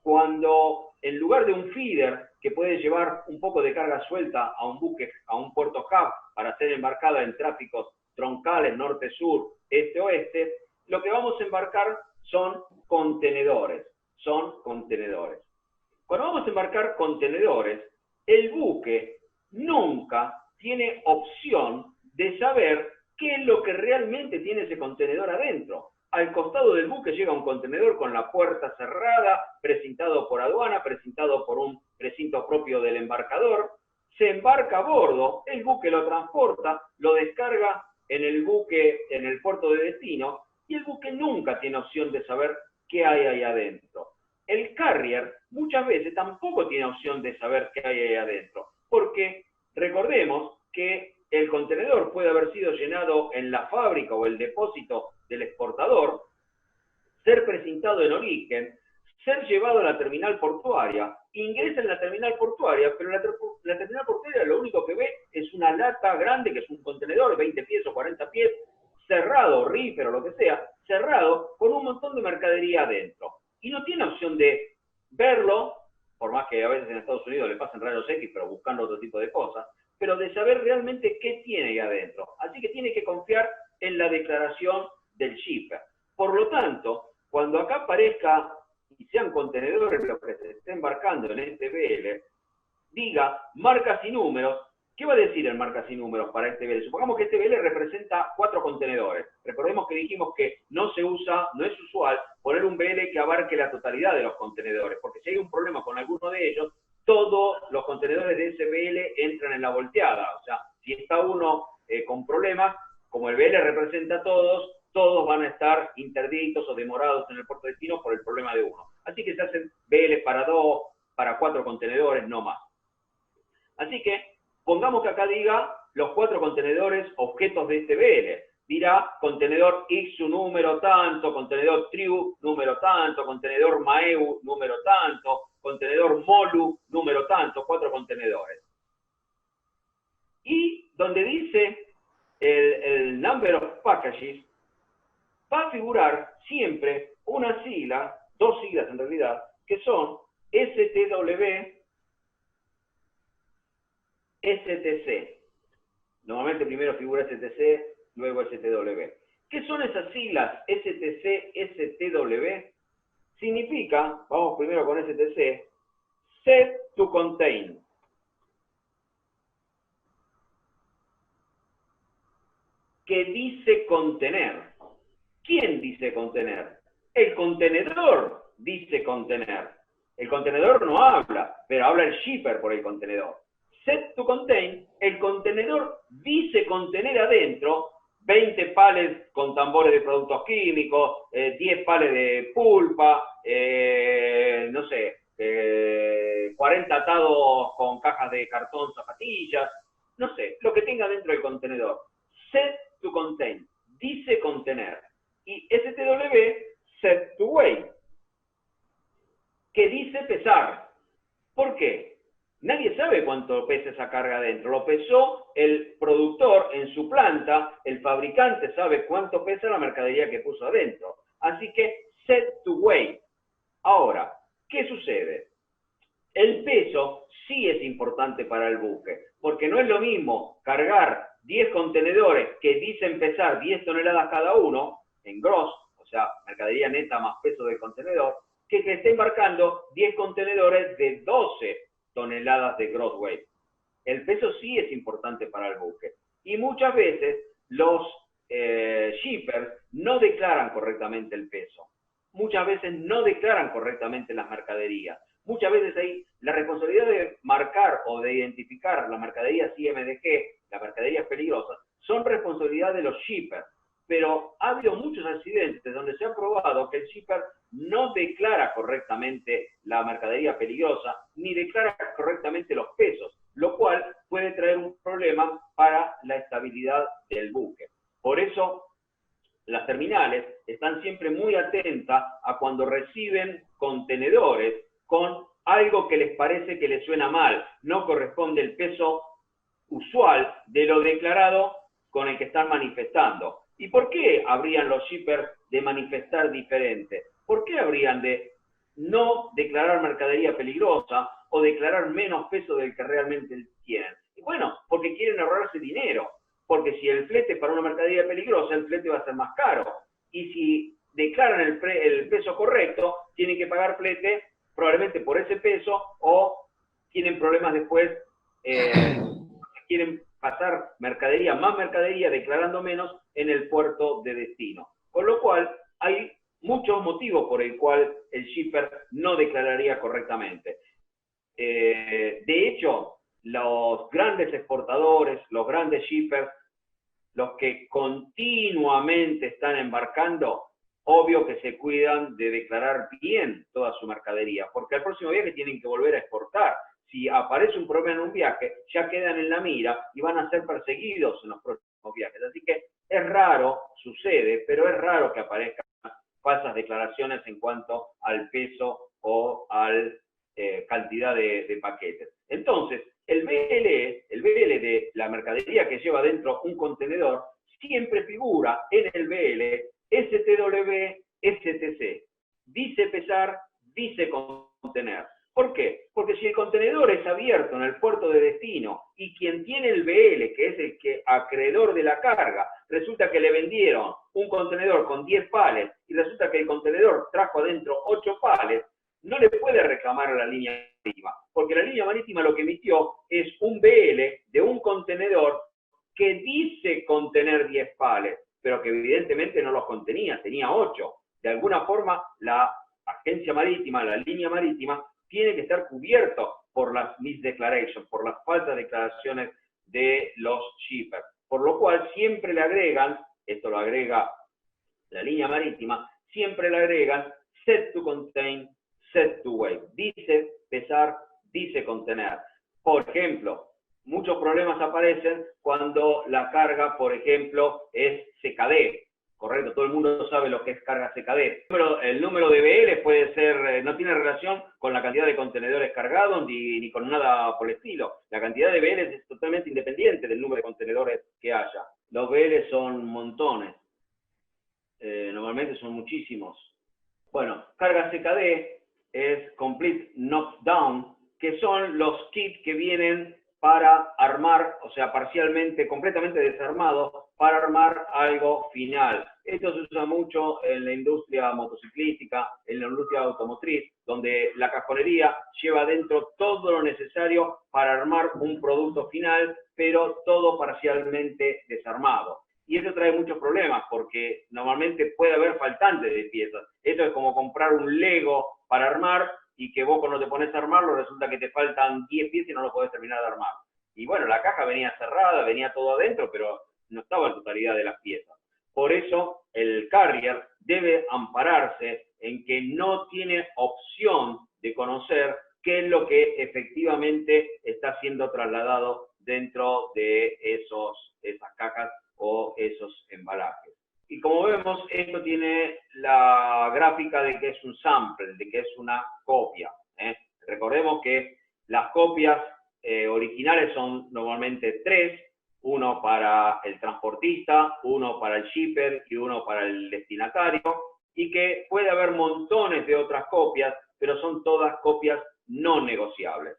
cuando en lugar de un feeder que puede llevar un poco de carga suelta a un buque, a un puerto hub para ser embarcada en tráficos troncales, norte-sur, este-oeste, lo que vamos a embarcar son contenedores. Cuando vamos a embarcar contenedores, el buque nunca tiene opción de saber qué es lo que realmente tiene ese contenedor adentro. Al costado del buque llega un contenedor con la puerta cerrada, precintado por aduana, precintado por un precinto propio del embarcador. Se embarca a bordo, el buque lo transporta, lo descarga en el buque, en el puerto de destino, y el buque nunca tiene opción de saber qué hay ahí adentro. El carrier muchas veces tampoco tiene opción de saber qué hay ahí adentro, porque recordemos que el contenedor puede haber sido llenado en la fábrica o el depósito del exportador, ser precintado en origen, ser llevado a la terminal portuaria, ingresa en la terminal portuaria, pero la terminal portuaria lo único que ve es una lata grande, que es un contenedor, 20 pies o 40 pies, cerrado, reefer o lo que sea, cerrado, con un montón de mercadería adentro. Y no tiene opción de verlo, por más que a veces en Estados Unidos le pasen rayos X, pero buscando otro tipo de cosas, pero de saber realmente qué tiene ahí adentro. Así que tiene que confiar en la declaración del shipper. Por lo tanto, cuando acá aparezca y sean contenedores los que se estén embarcando en este BL, diga marcas y números. ¿Qué va a decir el marcas y números para este BL? Supongamos que este BL representa 4 contenedores. Recordemos que dijimos que no se usa, no es usual poner un BL que abarque la totalidad de los contenedores, porque si hay un problema con alguno de ellos, todos los contenedores de ese BL entran en la volteada. O sea, si está uno con problemas, como el BL representa a todos, todos van a estar interdictos o demorados en el puerto de destino por el problema de uno. Así que se hacen BL para 2, para 4 contenedores, no más. Así que pongamos que acá diga los 4 contenedores objetos de este BL. Dirá contenedor X, su número tanto, contenedor Triu, número tanto, contenedor Maeu, número tanto, contenedor Molu, número tanto, 4 contenedores. Y donde dice el number of packages, va a figurar siempre una sigla, 2 siglas en realidad, que son STW, STC. Normalmente primero figura STC, luego STW. ¿Qué son esas siglas STC, STW? Significa, vamos primero con STC, Set to Contain. Que dice contener. ¿Quién dice contener? El contenedor dice contener. El contenedor no habla, pero habla el shipper por el contenedor. Set to contain, el contenedor dice contener adentro 20 palets con tambores de productos químicos, 10 palets de pulpa, no sé, 40 atados con cajas de cartón, zapatillas, no sé, lo que tenga dentro del contenedor. Set to contain, dice contener. Y STW, set to weigh, que dice pesar. ¿Por qué? Nadie sabe cuánto pesa esa carga adentro. Lo pesó el productor en su planta, el fabricante sabe cuánto pesa la mercadería que puso adentro. Así que, set to weigh. Ahora, ¿qué sucede? El peso sí es importante para el buque, porque no es lo mismo cargar 10 contenedores que dicen pesar 10 toneladas cada uno, en gross, o sea, mercadería neta más peso del contenedor, que esté embarcando 10 contenedores de 12 toneladas de gross weight. El peso sí es importante para el buque. Y muchas veces los shippers no declaran correctamente el peso. Muchas veces no declaran correctamente las mercaderías. Muchas veces hay la responsabilidad de marcar o de identificar la mercadería CMDG, la mercadería peligrosa, son responsabilidad de los shippers. Pero ha habido muchos accidentes donde se ha probado que el shipper no declara correctamente la mercadería peligrosa, ni declara correctamente los pesos, lo cual puede traer un problema para la estabilidad del buque. Por eso, las terminales están siempre muy atentas a cuando reciben contenedores con algo que les parece que les suena mal, no corresponde el peso usual de lo declarado con el que están manifestando. ¿Y por qué habrían los shippers de manifestar diferente? ¿Por qué habrían de no declarar mercadería peligrosa o declarar menos peso del que realmente tienen? Y bueno, porque quieren ahorrarse dinero. Porque si el flete para una mercadería peligrosa, el flete va a ser más caro. Y si declaran el peso correcto, tienen que pagar flete probablemente por ese peso o tienen problemas después, quieren pasar mercadería, más mercadería, declarando menos en el puerto de destino. Con lo cual, hay muchos motivos por el cual el shipper no declararía correctamente. De hecho, los grandes exportadores, los grandes shippers, los que continuamente están embarcando, obvio que se cuidan de declarar bien toda su mercadería, porque al próximo viaje tienen que volver a exportar. Si aparece un problema en un viaje, ya quedan en la mira y van a ser perseguidos en los próximos viajes. Así que es raro, sucede, pero es raro que aparezcan falsas declaraciones en cuanto al peso o a cantidad de paquetes. Entonces, el BL de la mercadería que lleva dentro un contenedor siempre figura en el BL STW, STC. Dice pesar, dice contener. ¿Por qué? Porque si el contenedor es abierto en el puerto de destino y quien tiene el BL, que es el que acreedor de la carga, resulta que le vendieron un contenedor con 10 pales y resulta que el contenedor trajo adentro 8 pales, no le puede reclamar a la línea marítima, porque la línea marítima lo que emitió es un BL de un contenedor que dice contener 10 pales, pero que evidentemente no los contenía, tenía 8. De alguna forma, la agencia marítima, la línea marítima, tiene que estar cubierto por las misdeclarations, por las falsas declaraciones de los shippers. Por lo cual siempre le agregan, esto lo agrega la línea marítima, siempre le agregan set to contain, set to weigh. Dice pesar, dice contener. Por ejemplo, muchos problemas aparecen cuando la carga, por ejemplo, es CKD. Correcto, todo el mundo sabe lo que es carga CKD. El número de BL puede ser, no tiene relación con la cantidad de contenedores cargados ni con nada por el estilo. La cantidad de BL es totalmente independiente del número de contenedores que haya. Los BL son montones. Normalmente son muchísimos. Bueno, carga CKD es Complete Knockdown, que son los kits que vienen para armar, o sea, parcialmente, completamente desarmados, para armar algo final. Esto se usa mucho en la industria motociclística, en la industria automotriz, donde la cajonería lleva dentro todo lo necesario para armar un producto final, pero todo parcialmente desarmado. Y eso trae muchos problemas, porque normalmente puede haber faltantes de piezas. Esto es como comprar un Lego para armar, y que vos cuando te pones a armarlo resulta que te faltan 10 piezas y no lo podés terminar de armar. Y bueno, la caja venía cerrada, venía todo adentro, pero no estaba en totalidad de las piezas. Por eso el carrier debe ampararse en que no tiene opción de conocer qué es lo que efectivamente está siendo trasladado dentro de esas cajas o esos embalajes. Y como vemos, esto tiene la gráfica de que es un sample, de que es una copia. Recordemos que las copias originales son normalmente 3, uno para el transportista, uno para el shipper y uno para el destinatario, y que puede haber montones de otras copias, pero son todas copias no negociables.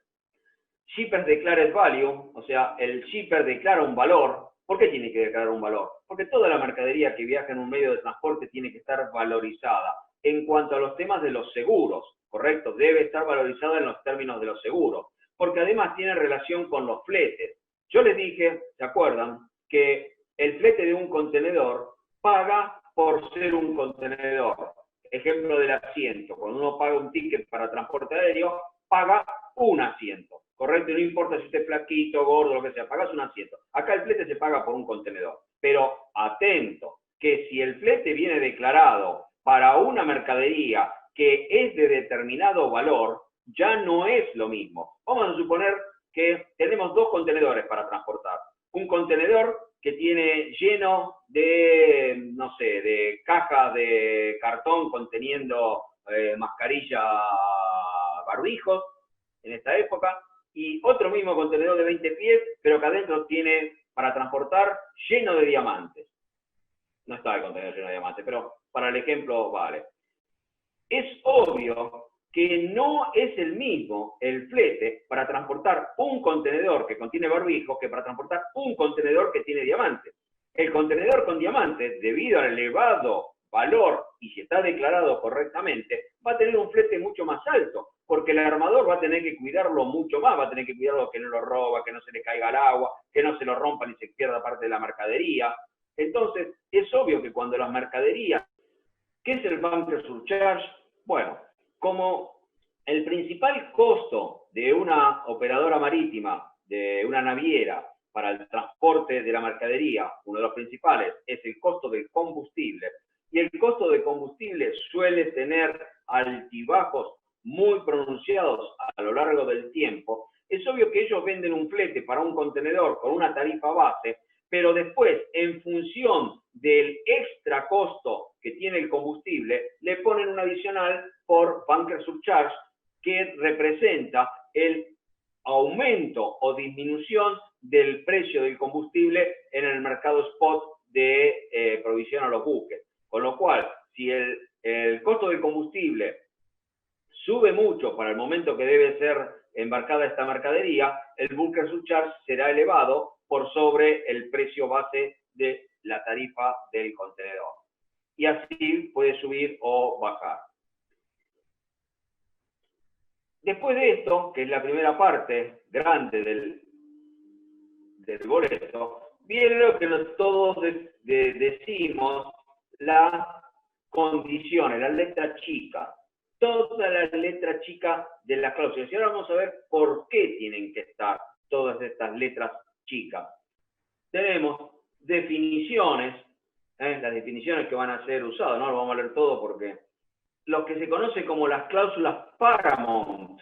Shipper declared value, o sea, el shipper declara un valor. ¿Por qué tiene que declarar un valor? Porque toda la mercadería que viaja en un medio de transporte tiene que estar valorizada. En cuanto a los temas de los seguros, ¿correcto? Debe estar valorizada en los términos de los seguros, porque además tiene relación con los fletes. Yo les dije, ¿se acuerdan? Que el flete de un contenedor paga por ser un contenedor. Ejemplo del asiento. Cuando uno paga un ticket para transporte aéreo, paga un asiento. Correcto, no importa si esté flaquito, gordo, lo que sea, pagas un asiento. Acá el flete se paga por un contenedor. Pero atento, que si el flete viene declarado para una mercadería que es de determinado valor, ya no es lo mismo. Vamos a suponer que tenemos 2 contenedores para transportar. un contenedor que tiene lleno de, no sé, de cajas de cartón conteniendo mascarilla, barbijos en esta época, y otro mismo contenedor de 20 pies, pero que adentro tiene para transportar lleno de diamantes. No está el contenedor lleno de diamantes, pero para el ejemplo vale. Es obvio que no es el mismo el flete para transportar un contenedor que contiene barbijo que para transportar un contenedor que tiene diamantes. El contenedor con diamantes, debido al elevado valor y si está declarado correctamente, va a tener un flete mucho más alto, porque el armador va a tener que cuidarlo mucho más, va a tener que cuidarlo que no lo roba, que no se le caiga al agua, que no se lo rompa ni se pierda parte de la mercadería. Entonces, es obvio que cuando las mercaderías, ¿qué es el bunker surcharge? Bueno, como el principal costo de una operadora marítima, de una naviera, para el transporte de la mercadería, uno de los principales, es el costo del combustible. Y el costo de combustible suele tener altibajos muy pronunciados a lo largo del tiempo. Es obvio que ellos venden un flete para un contenedor con una tarifa base, pero después, en función del extra costo que tiene el combustible, le ponen un adicional por bunker surcharge que representa el aumento o disminución del precio del combustible en el mercado spot de provisión a los buques. Con lo cual, si el costo del combustible sube mucho para el momento que debe ser embarcada esta mercadería, el bunker surcharge será elevado por sobre el precio base de la tarifa del contenedor. Y así puede subir o bajar. Después de esto, que es la primera parte grande del boleto, viene lo que todos decimos, las condiciones, la letra chica. Toda la letra chica de la cláusula. Y ahora vamos a ver por qué tienen que estar todas estas letras chicas. Tenemos definiciones, las definiciones que van a ser usadas, no lo vamos a leer todo porque lo que se conoce como las cláusulas Paramount.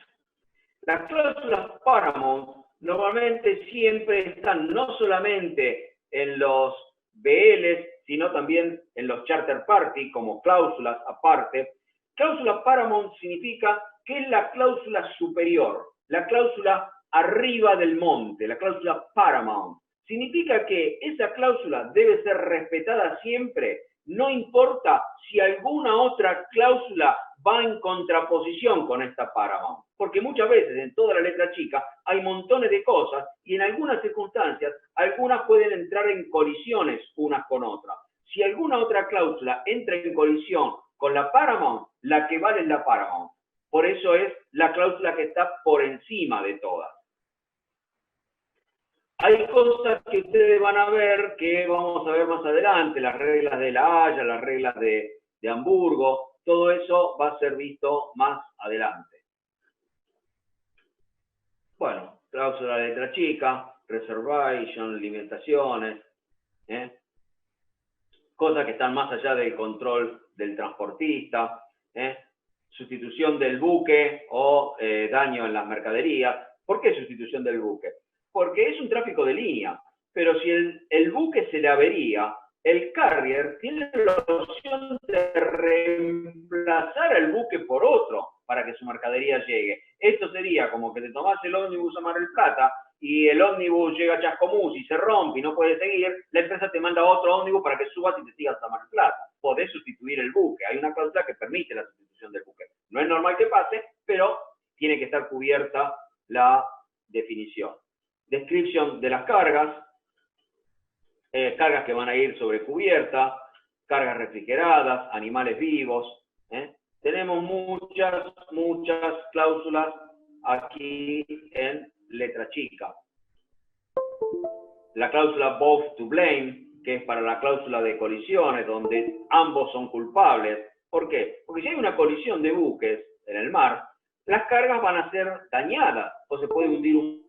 Las cláusulas Paramount normalmente siempre están no solamente en los BLs, sino también en los Charter Party como cláusulas aparte. Cláusula Paramount significa que es la cláusula superior, la cláusula arriba del monte, la cláusula Paramount. Significa que esa cláusula debe ser respetada siempre, no importa si alguna otra cláusula va en contraposición con esta Paramount. Porque muchas veces en toda la letra chica hay montones de cosas y en algunas circunstancias algunas pueden entrar en colisiones unas con otras. Si alguna otra cláusula entra en colisión con la Paramount, la que vale es la Paramount. Por eso es la cláusula que está por encima de todas. Hay cosas que ustedes van a ver, que vamos a ver más adelante, las reglas de La Haya, las reglas de Hamburgo, todo eso va a ser visto más adelante. Bueno, cláusula de letra chica, reservation, limitaciones, cosas que están más allá del control del transportista, sustitución del buque o daño en las mercaderías. ¿Por qué sustitución del buque? Porque es un tráfico de línea, pero si el buque se le avería, el carrier tiene la opción de reemplazar al buque por otro para que su mercadería llegue. Esto sería como que te tomás el ómnibus a Mar del Plata y el ómnibus llega a Chascomús y se rompe y no puede seguir, la empresa te manda otro ómnibus para que subas y te sigas a Mar del Plata. Podés sustituir el buque. Hay una cláusula que permite la sustitución del buque. No es normal que pase, pero tiene que estar cubierta la definición. Descripción de las cargas, cargas que van a ir sobre cubierta, cargas refrigeradas, animales vivos. Tenemos muchas cláusulas aquí en letra chica. La cláusula both to blame, que es para la cláusula de colisiones, donde ambos son culpables. ¿Por qué? Porque si hay una colisión de buques en el mar, las cargas van a ser dañadas o se puede hundir un...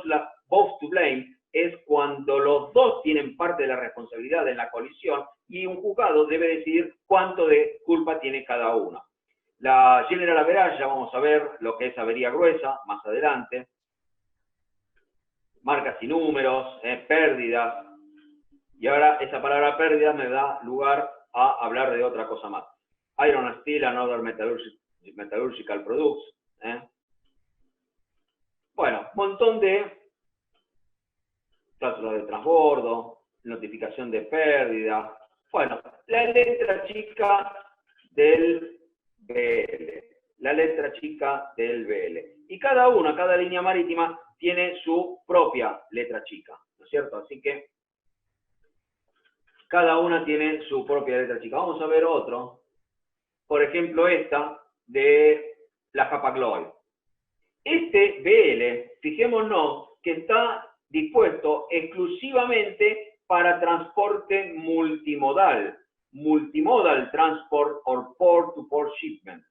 La both to blame es cuando los dos tienen parte de la responsabilidad en la colisión y un juzgado debe decidir cuánto de culpa tiene cada uno. La general average, ya vamos a ver lo que es avería gruesa más adelante. marcas y números, pérdidas. Y ahora esa palabra pérdida me da lugar a hablar de otra cosa más. Iron and Steel and Other Metallurgical Products. Bueno, un montón de cláusulas de transbordo, notificación de pérdida. Bueno, la letra chica del BL. La letra chica del BL. Y cada línea marítima tiene su propia letra chica, ¿no es cierto? Así que cada una tiene su propia letra chica. Vamos a ver otro. Por ejemplo, esta de la Hapag-Lloyd. Este BL, fijémonos que está dispuesto exclusivamente para transporte multimodal. Multimodal transport or port-to-port shipment.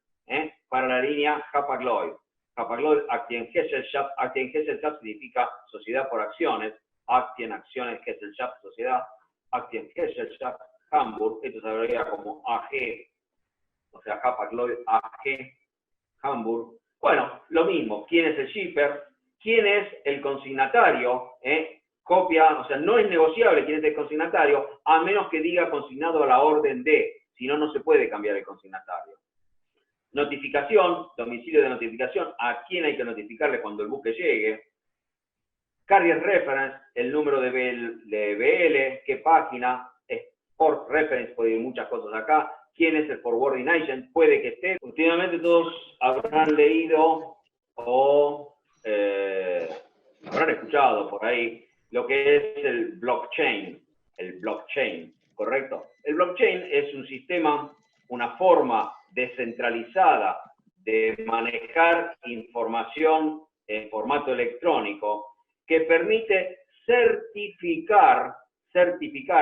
Para la línea Hapag-Lloyd. Hapag-Lloyd Aktiengesellschaft. Aktiengesellschaft significa sociedad por acciones. Aktien, acciones, Gesellschaft, sociedad. Aktiengesellschaft, Hamburg. Esto se abrevia como AG. O sea, Hapag-Lloyd AG, Hamburg. Bueno, lo mismo. ¿Quién es el shipper? ¿Quién es el consignatario? Copia, o sea, no es negociable quién es el consignatario, a menos que diga consignado a la orden de, si no, no se puede cambiar el consignatario. Notificación, domicilio de notificación, a quién hay que notificarle cuando el buque llegue. Carrier reference, el número de BL, qué página, port reference, puede ir muchas cosas acá. ¿Quién es el forwarding agent? Puede que esté. Últimamente todos habrán leído o habrán escuchado por ahí lo que es el blockchain. El blockchain, ¿correcto? El blockchain es un sistema, una forma descentralizada de manejar información en formato electrónico que permite certificar,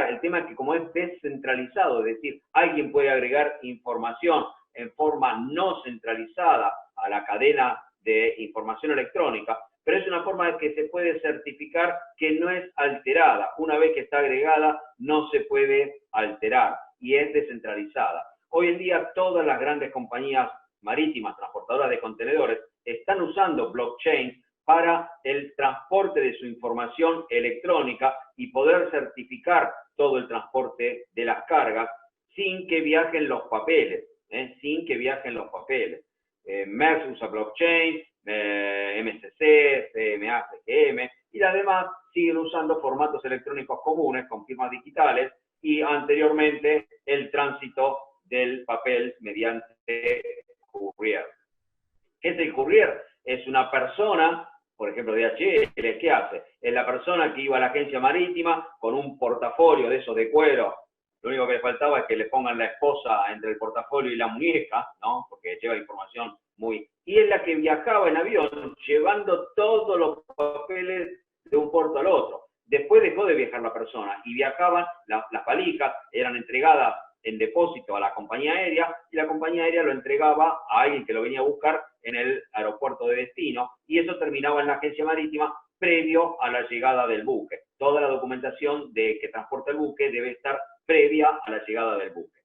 el tema es que como es descentralizado, es decir, alguien puede agregar información en forma no centralizada a la cadena de información electrónica, pero es una forma de que se puede certificar que no es alterada. Una vez que está agregada, no se puede alterar y es descentralizada. Hoy en día todas las grandes compañías marítimas, transportadoras de contenedores, están usando blockchain para el transporte de su información electrónica y poder certificar todo el transporte de las cargas sin que viajen los papeles, sin que viajen los papeles. Maersk usa blockchain, MSC, CMA, CGM, y las demás siguen usando formatos electrónicos comunes con firmas digitales y anteriormente el tránsito del papel mediante courier. ¿Qué es el courier? Es una persona, por ejemplo, DHL, ¿qué hace? Es la persona que iba a la agencia marítima con un portafolio de esos de cuero. Lo único que le faltaba es que le pongan la esposa entre el portafolio y la muñeca, ¿no? Porque lleva información muy... Y es la que viajaba en avión llevando todos los papeles de un puerto al otro. Después dejó de viajar la persona y viajaban, las valijas eran entregadas en depósito a la compañía aérea y la compañía aérea lo entregaba a alguien que lo venía a buscar en el aeropuerto de destino y eso terminaba en la agencia marítima previo a la llegada del buque. Toda la documentación de que transporta el buque debe estar previa a la llegada del buque.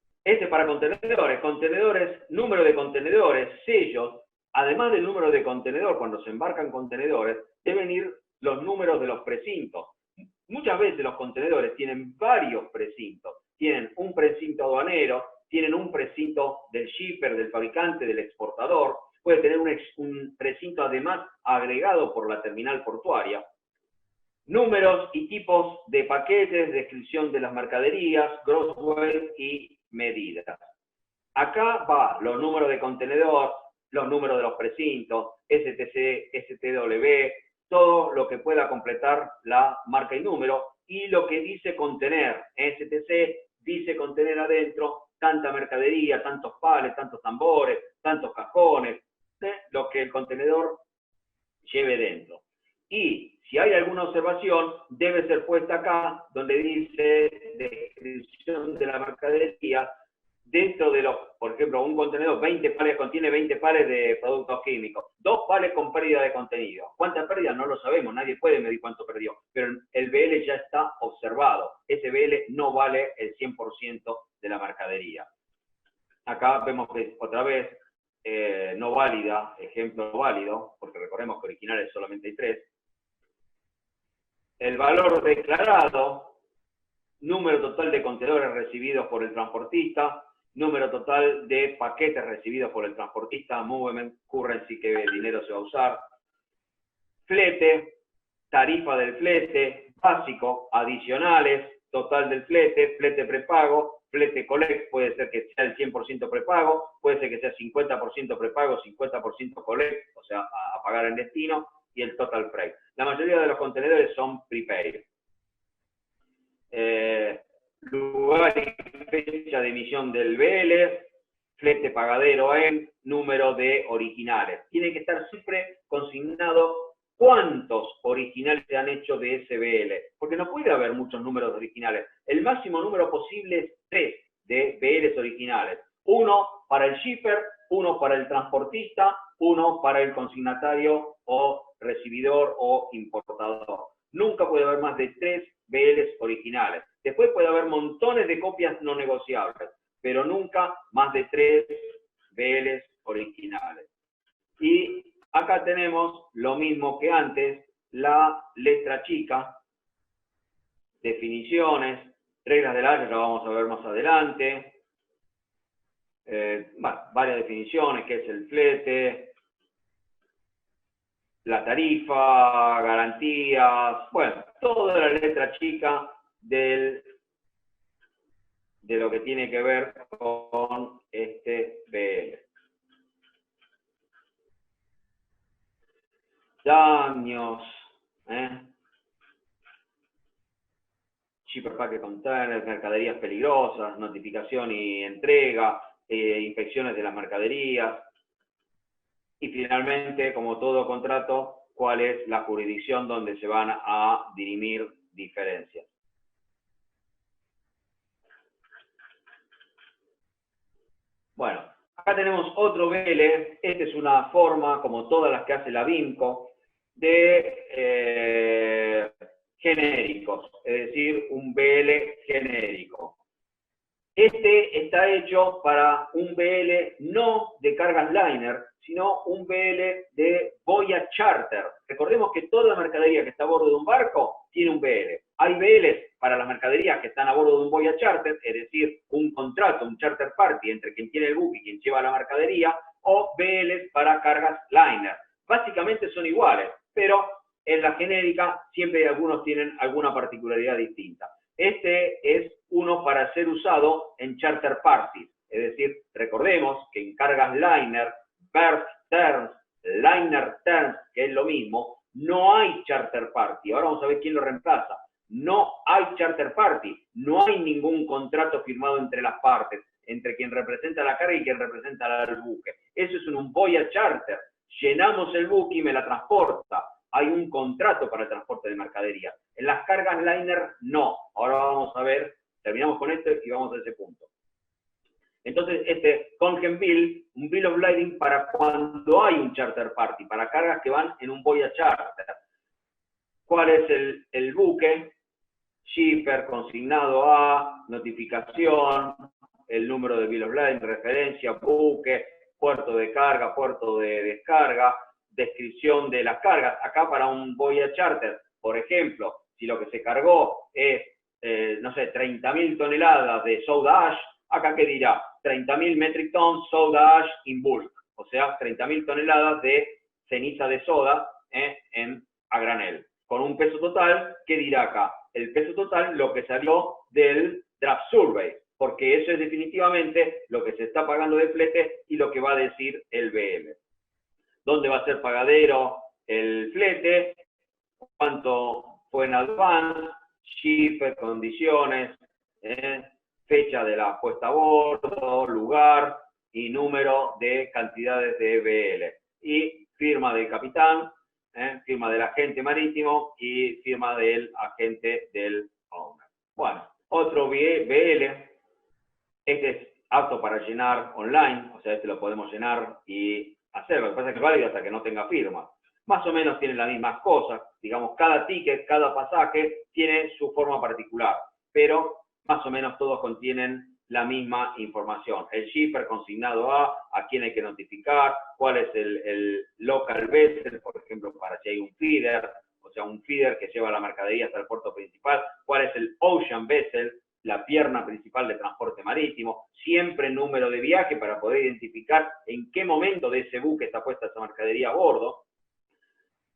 Para contenedores, número de contenedores, sellos, además del número de contenedor, cuando se embarcan contenedores, deben ir los números de los precintos. Muchas veces los contenedores tienen varios precintos. Tienen un precinto aduanero, tienen un precinto del shipper, del fabricante, del exportador, puede tener un precinto además agregado por la terminal portuaria. Números y tipos de paquetes, descripción de las mercaderías, gross weight y medidas. Acá va los números de contenedor, los números de los precintos, STC, STW, todo lo que pueda completar la marca y número, y lo que dice contener. STC dice contener adentro tanta mercadería, tantos pales, tantos tambores, tantos cajones, lo que el contenedor lleve dentro. Y si hay alguna observación, debe ser puesta acá, donde dice descripción de la mercadería, dentro de los, por ejemplo, un contenedor, 20 pares, contiene 20 pares de productos químicos, 2 pares con pérdida de contenido. ¿Cuánta pérdida? No lo sabemos, nadie puede medir cuánto perdió, pero el BL ya está observado. Ese BL no vale el 100% de la mercadería. Acá vemos que otra vez no válida, ejemplo válido, porque recordemos que originales solamente hay 3. el valor declarado, número total de contenedores recibidos por el transportista, número total de paquetes recibidos por el transportista, movement currency, que dinero se va a usar, flete, tarifa del flete, básico, adicionales, total del flete, flete prepago, flete collect, puede ser que sea el 100% prepago, puede ser que sea 50% prepago, 50% collect, o sea, a pagar en destino, y el total freight. La mayoría de los contenedores son prepaid. Lugar y fecha de emisión del BL, flete pagadero en número de originales. Tiene que estar siempre consignado cuántos originales se han hecho de ese BL, porque no puede haber muchos números originales. El máximo número posible es 3 de BLs originales. Uno para el shipper, uno para el transportista, uno para el consignatario o recibidor o importador. Nunca puede haber más de 3 BLs originales. Después puede haber montones de copias no negociables, pero nunca más de 3 BLs originales. Y acá tenemos lo mismo que antes, la letra chica, definiciones, reglas del área, la vamos a ver más adelante. Varias definiciones, qué es el flete, la tarifa, garantías, bueno, toda la letra chica de lo que tiene que ver con este BL. Daños, shipper packet container, mercaderías peligrosas, notificación y entrega, inspecciones de las mercaderías. Y finalmente, como todo contrato, cuál es la jurisdicción donde se van a dirimir diferencias. Bueno, acá tenemos otro BL. Esta es una forma, como todas las que hace la BIMCO, de genéricos, es decir, un BL genérico. Este está hecho para un BL no de cargas liner, sino un BL de boya charter. Recordemos que toda mercadería que está a bordo de un barco tiene un BL. Hay BLs para las mercaderías que están a bordo de un boya charter, es decir, un contrato, un charter party entre quien tiene el buque y quien lleva la mercadería, o BLs para cargas liner. Básicamente son iguales, pero en la genérica siempre algunos tienen alguna particularidad distinta. Este es uno para ser usado en charter parties, es decir, recordemos que en cargas liner, berth terms, liner terms, que es lo mismo, no hay charter party. Ahora vamos a ver quién lo reemplaza. No hay charter party, no hay ningún contrato firmado entre las partes, entre quien representa la carga y quien representa el buque. Eso es un boya charter. Llenamos el buque y me la transporta. Hay un contrato para el transporte de mercadería. En las cargas liner, no. Ahora vamos a ver, terminamos con esto y vamos a ese punto. Entonces, este Congen Bill, un Bill of Lading para cuando hay un charter party, para cargas que van en un boya charter. ¿Cuál es el buque? Shipper, consignado a, notificación, el número de Bill of Lading, referencia, buque, puerto de carga, puerto de descarga, descripción de las cargas. Acá para un boya charter, por ejemplo, si lo que se cargó es, no sé, 30.000 toneladas de soda ash, acá ¿qué dirá? 30.000 metric tons soda ash in bulk, o sea, 30.000 toneladas de ceniza de soda a granel. Con un peso total, ¿qué dirá acá? El peso total, lo que salió del draft survey, porque eso es definitivamente lo que se está pagando de flete y lo que va a decir el BL. ¿Dónde va a ser pagadero el flete? ¿Cuánto fue en advance? Shipper, condiciones, fecha de la puesta a bordo, lugar y número de cantidades de BL. Y firma del capitán, firma del agente marítimo y firma del agente del owner. Bueno, otro BL, este es apto para llenar online, o sea, este lo podemos llenar y hacer. Lo que pasa es que es válido hasta que no tenga firma. Más o menos tienen las mismas cosas. Digamos, cada ticket, cada pasaje tiene su forma particular, pero más o menos todos contienen la misma información. El shipper consignado a quién hay que notificar, cuál es el local vessel, por ejemplo, para si hay un feeder, o sea, un feeder que lleva la mercadería hasta el puerto principal, cuál es el ocean vessel, la pierna principal de transporte marítimo, siempre número de viaje para poder identificar en qué momento de ese buque está puesta esa mercadería a bordo,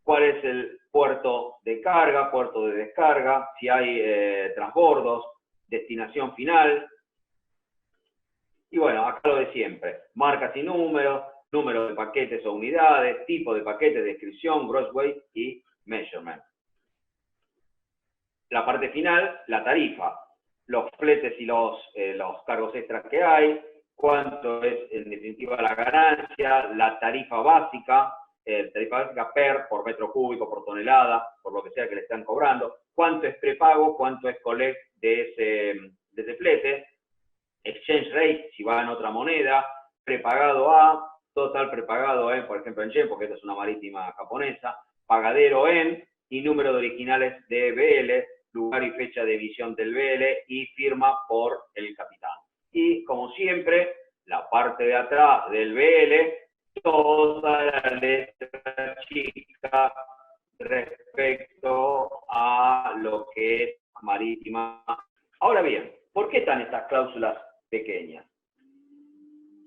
cuál es el puerto de carga, puerto de descarga, si hay transbordos, destinación final. Y bueno, acá lo de siempre, marcas y números, número de paquetes o unidades, tipo de paquete, descripción, gross weight y measurement. La parte final, la tarifa, los fletes y los cargos extras que hay, cuánto es en definitiva la ganancia, la tarifa básica por metro cúbico, por tonelada, por lo que sea que le están cobrando, cuánto es prepago, cuánto es collect de ese flete, exchange rate, si va en otra moneda, prepagado a, total prepagado en, por ejemplo en yen, porque esta es una marítima japonesa, pagadero en, y número de originales de BL, lugar y fecha de emisión del BL, y firma por el capitán. Y como siempre, la parte de atrás del BL, toda la letra chica respecto a lo que es marítima. Ahora bien, ¿por qué están estas cláusulas pequeñas?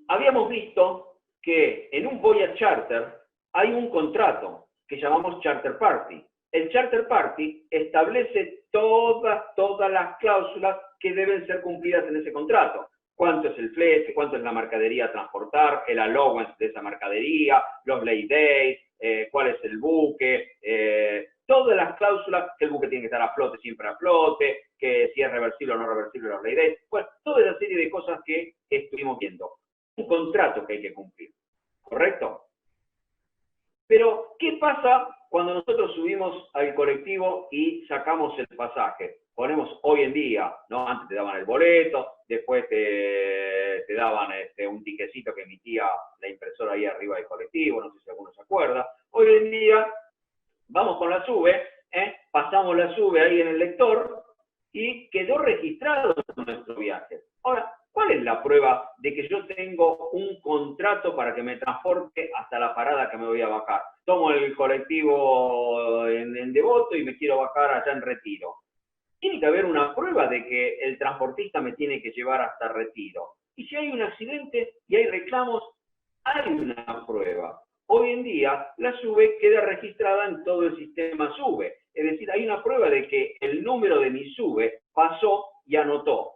Habíamos visto que en un voyage charter hay un contrato que llamamos charter party. El charter party establece todas las cláusulas que deben ser cumplidas en ese contrato. Cuánto es el flete, cuánto es la mercadería a transportar, el allowance de esa mercadería, los lay days, cuál es el buque, todas las cláusulas, que el buque tiene que estar a flote, siempre a flote, que si es reversible o no reversible los lay days, bueno, toda esa serie de cosas que estuvimos viendo. Un contrato que hay que cumplir, ¿correcto? Pero, ¿qué pasa cuando nosotros subimos al colectivo y sacamos el pasaje? Ponemos hoy en día, ¿no? Antes te daban el boleto, después te daban un tiquecito que emitía la impresora ahí arriba del colectivo, no sé si alguno se acuerda. Hoy en día, vamos con la SUBE, pasamos la SUBE ahí en el lector y quedó registrado nuestro viaje. Ahora, ¿cuál es la prueba de que yo tengo un contrato para que me transporte hasta la parada que me voy a bajar? Tomo el colectivo en Devoto y me quiero bajar allá en Retiro. Tiene que haber una prueba de que el transportista me tiene que llevar hasta Retiro. Y si hay un accidente y hay reclamos, hay una prueba. Hoy en día, la SUBE queda registrada en todo el sistema SUBE. Es decir, hay una prueba de que el número de mi SUBE pasó y anotó.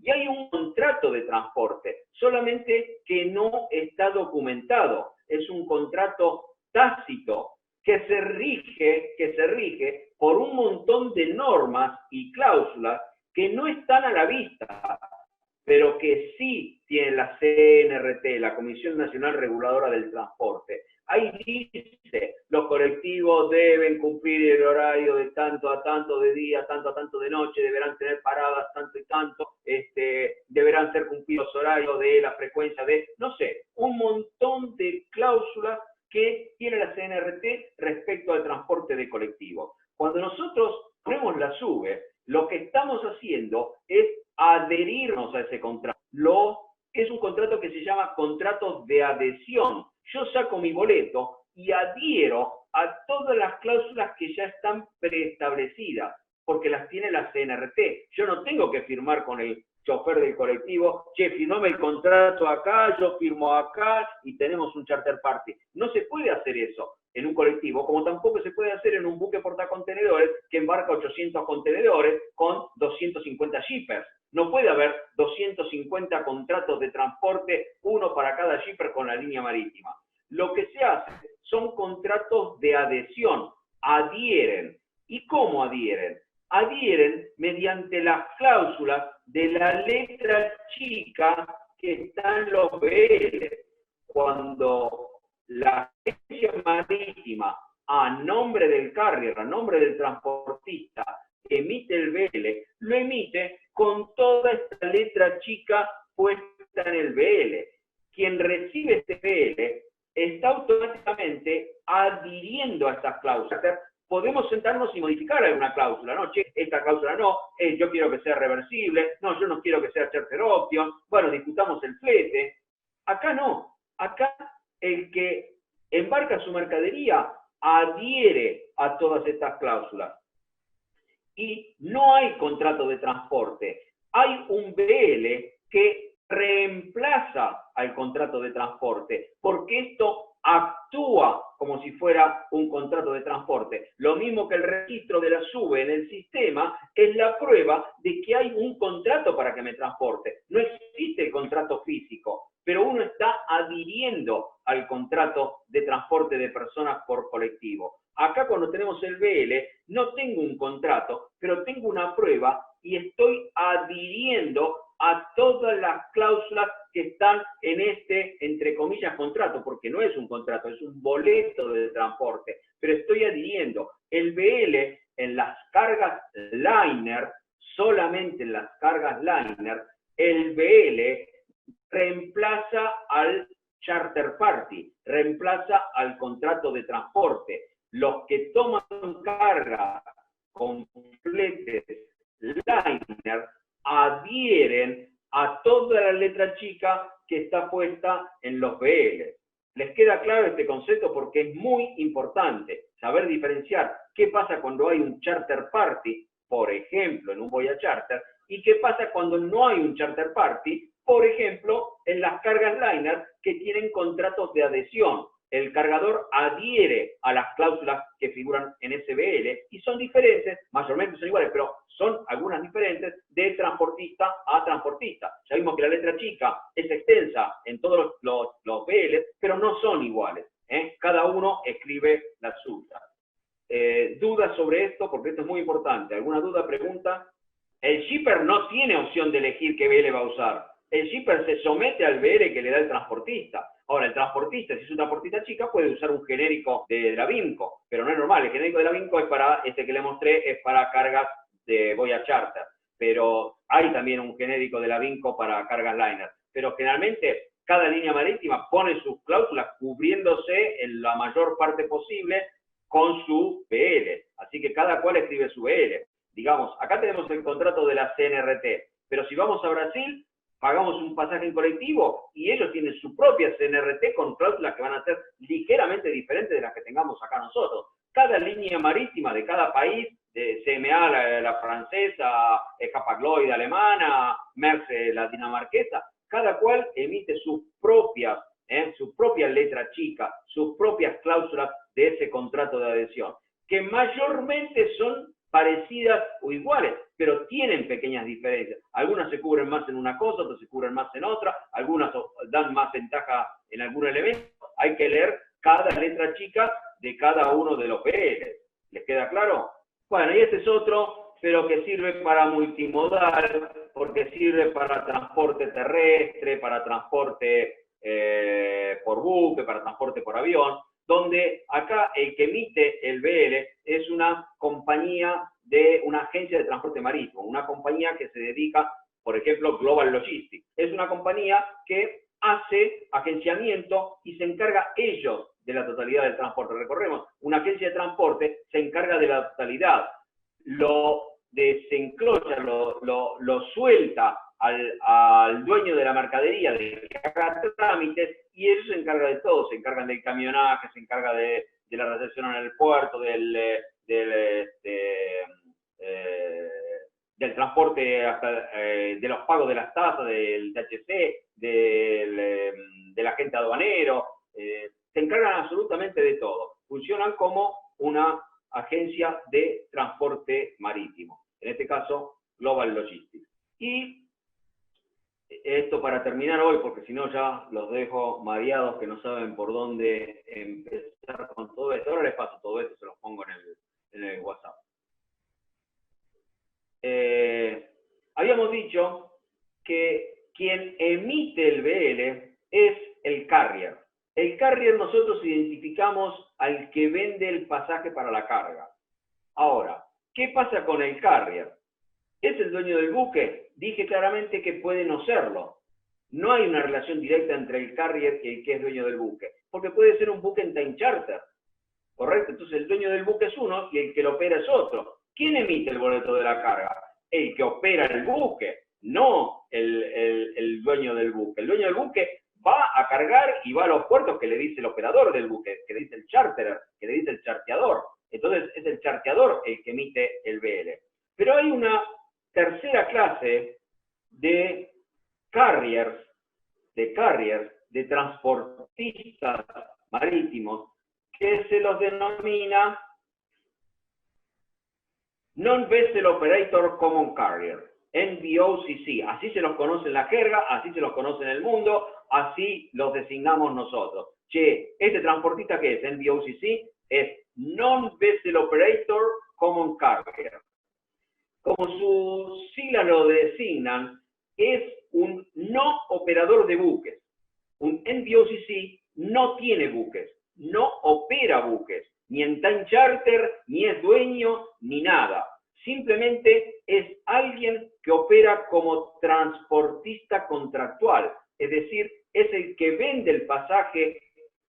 Y hay un contrato de transporte, solamente que no está documentado. Es un contrato tácito que se rige por un montón de normas y cláusulas que no están a la vista, pero que sí tiene la CNRT, la Comisión Nacional Reguladora del Transporte. Ahí dice, los colectivos deben cumplir el horario de tanto a tanto de día, tanto a tanto de noche, deberán tener paradas tanto y tanto, deberán ser cumplidos horarios de la frecuencia de, no sé, un montón de cláusulas que tiene la CNRT respecto al transporte de colectivos. Cuando nosotros ponemos la SUBE, lo que estamos haciendo es adherirnos a ese contrato. Es un contrato que se llama contrato de adhesión. Yo saco mi boleto y adhiero a todas las cláusulas que ya están preestablecidas, porque las tiene la CNRT. Yo no tengo que firmar con el chofer del colectivo, che, firmame el contrato acá, yo firmo acá y tenemos un charter party. No se puede hacer eso en un colectivo, como tampoco se puede hacer en un buque portacontenedores que embarca 800 contenedores con 250 shippers. No puede haber 250 contratos de transporte, uno para cada shipper con la línea marítima. Lo que se hace son contratos de adhesión, adhieren. ¿Y cómo adhieren? Adhieren mediante las cláusulas de la letra chica que está en los BL. Cuando la agencia marítima, a nombre del carrier, a nombre del transportista, emite el BL, lo emite con toda esta letra chica puesta en el BL. Quien recibe este BL está automáticamente adhiriendo a estas cláusulas. Podemos sentarnos y modificar alguna cláusula, ¿no? Che, esta cláusula no, yo quiero que sea reversible, no, yo no quiero que sea charter option, bueno, discutamos el flete. Acá no, acá el que embarca su mercadería adhiere a todas estas cláusulas. Y no hay contrato de transporte. Hay un BL que reemplaza al contrato de transporte, porque esto actúa como si fuera un contrato de transporte. Lo mismo que el registro de la SUBE en el sistema es la prueba de que hay un contrato para que me transporte. No existe el contrato físico, pero uno está adhiriendo al contrato de transporte de personas por colectivo. Acá cuando tenemos el BL, no tengo un contrato, pero tengo una prueba y estoy adhiriendo a todas las cláusulas que están en este, entre comillas, contrato, porque no es un contrato, es un boleto de transporte, pero estoy adhiriendo. El BL en las cargas liner, solamente en las cargas liner, el BL reemplaza al charter party, reemplaza al contrato de transporte. Los que toman carga con fletes liner adhieren a toda la letra chica que está puesta en los BL. ¿Les queda claro este concepto? Porque es muy importante saber diferenciar qué pasa cuando hay un charter party, por ejemplo, en un Voyage Charter, y qué pasa cuando no hay un charter party, por ejemplo, en las cargas liner que tienen contratos de adhesión. El cargador adhiere a las cláusulas que figuran en SBL y son diferentes, mayormente son iguales, pero son algunas diferentes de transportista a transportista. Ya vimos que la letra chica es extensa en todos los BL, pero no son iguales. Cada uno escribe la suya. ¿Dudas sobre esto? Porque esto es muy importante. ¿Alguna duda, pregunta? El shipper no tiene opción de elegir qué BL va a usar. El shipper se somete al BL que le da el transportista. Ahora, el transportista, si es una transportista chica, puede usar un genérico de la Vinco, pero no es normal. El genérico de la Vinco es para, este que le mostré, es para cargas de Voyage Charter, pero hay también un genérico de la Vinco para cargas liner. Pero generalmente, cada línea marítima pone sus cláusulas cubriéndose en la mayor parte posible con su BL. Así que cada cual escribe su BL. Digamos, acá tenemos el contrato de la CNRT, pero si vamos a Brasil, pagamos un pasaje en colectivo y ellos tienen su propia CNRT con cláusulas que van a ser ligeramente diferentes de las que tengamos acá nosotros. Cada línea marítima de cada país, de CMA, la francesa, Hapag-Lloyd alemana, Maersk la dinamarquesa, cada cual emite sus propias, su propia letra chica, sus propias cláusulas de ese contrato de adhesión, que mayormente son parecidas o iguales, pero tienen pequeñas diferencias. Algunas se cubren más en una cosa, otras se cubren más en otra, algunas dan más ventaja en algún elemento. Hay que leer cada letra chica de cada uno de los BL. ¿Les queda claro? Bueno, y este es otro, pero que sirve para multimodal, porque sirve para transporte terrestre, para transporte por buque, para transporte por avión, donde acá el que emite el BL es una compañía de una agencia de transporte marítimo, una compañía que se dedica, por ejemplo, Global Logistics. Es una compañía que hace agenciamiento y se encarga ellos de la totalidad del transporte. Recordemos, una agencia de transporte se encarga de la totalidad, lo desenclocha, lo suelta al dueño de la mercadería de que haga trámites y ellos se encargan de todo, se encargan del camionaje, se encarga de la recepción en el puerto, del transporte hasta de los pagos de las tasas, del THC, del agente aduanero, se encargan absolutamente de todo. Funcionan como una agencia de transporte marítimo, en este caso Global Logistics. Y esto para terminar hoy, porque si no ya los dejo mareados que no saben por dónde empezar con todo esto. Ahora les paso todo esto, se los pongo en el WhatsApp. Habíamos dicho que quien emite el BL es el carrier. El carrier nosotros identificamos al que vende el pasaje para la carga. Ahora, ¿qué pasa con el carrier? ¿Es el dueño del buque? Dije claramente que puede no serlo. No hay una relación directa entre el carrier y el que es dueño del buque, porque puede ser un buque en time charter, ¿correcto? Entonces el dueño del buque es uno y el que lo opera es otro. ¿Quién emite el boleto de la carga? El que opera el buque, no el dueño del buque. El dueño del buque va a cargar y va a los puertos que le dice el operador del buque, que le dice el charterer, que le dice el charteador. Entonces es el charteador el que emite el BL. Pero hay una tercera clase de carriers, de transportistas marítimos, que se los denomina Non-Vessel Operator Common Carrier, NVOCC. Así se los conoce en la jerga, así se los conoce en el mundo, así los designamos nosotros. Che, ¿este transportista qué es? NVOCC es Non-Vessel Operator Common Carrier. Como sus siglas lo designan, es un no operador de buques. Un NVOCC no tiene buques, no opera buques, ni en time charter, ni es dueño, ni nada. Simplemente es alguien que opera como transportista contractual, es decir, es el que vende el pasaje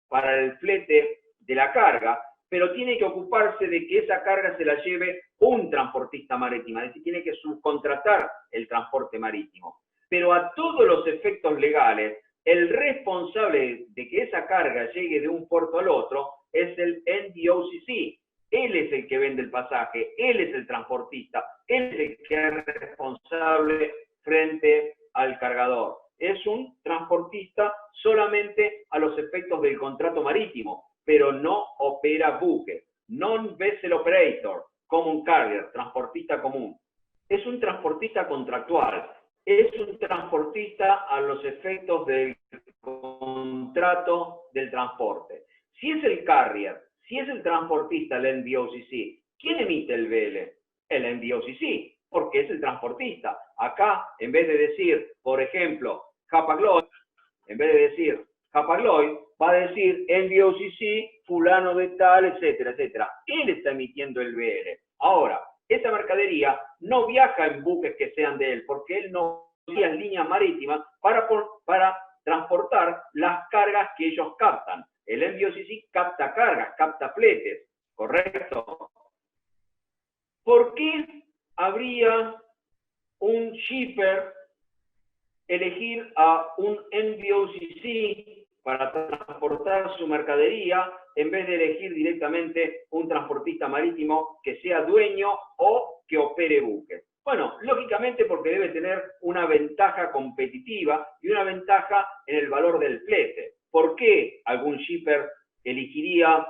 para el flete de la carga, pero tiene que ocuparse de que esa carga se la lleve un transportista marítimo, es decir, tiene que subcontratar el transporte marítimo. Pero a todos los efectos legales, el responsable de que esa carga llegue de un puerto al otro es el NVOCC. Él es el que vende el pasaje, él es el transportista, él es el que es responsable frente al cargador. Es un transportista solamente a los efectos del contrato marítimo, pero no opera buques. Non-Vessel Operator, Common Carrier, transportista común. Es un transportista contractual, es un transportista a los efectos del contrato del transporte. Si es el carrier, si es el transportista, el NVOCC, ¿quién emite el BL? El NVOCC, porque es el transportista. Acá, en vez de decir, por ejemplo, Hapag-Lloyd, en vez de decir Hapag-Lloyd, va a decir NVOCC, fulano de tal, etcétera, etcétera. Él está emitiendo el BL. Ahora, esa mercadería no viaja en buques que sean de él, porque él no envía en líneas marítimas para transportar las cargas que ellos captan. El NVOCC capta cargas, capta fletes, ¿correcto? ¿Por qué habría un shipper elegir a un NVOCC para transportar su mercadería en vez de elegir directamente un transportista marítimo que sea dueño o que opere buques? Bueno, lógicamente porque debe tener una ventaja competitiva y una ventaja en el valor del flete. ¿Por qué algún shipper elegiría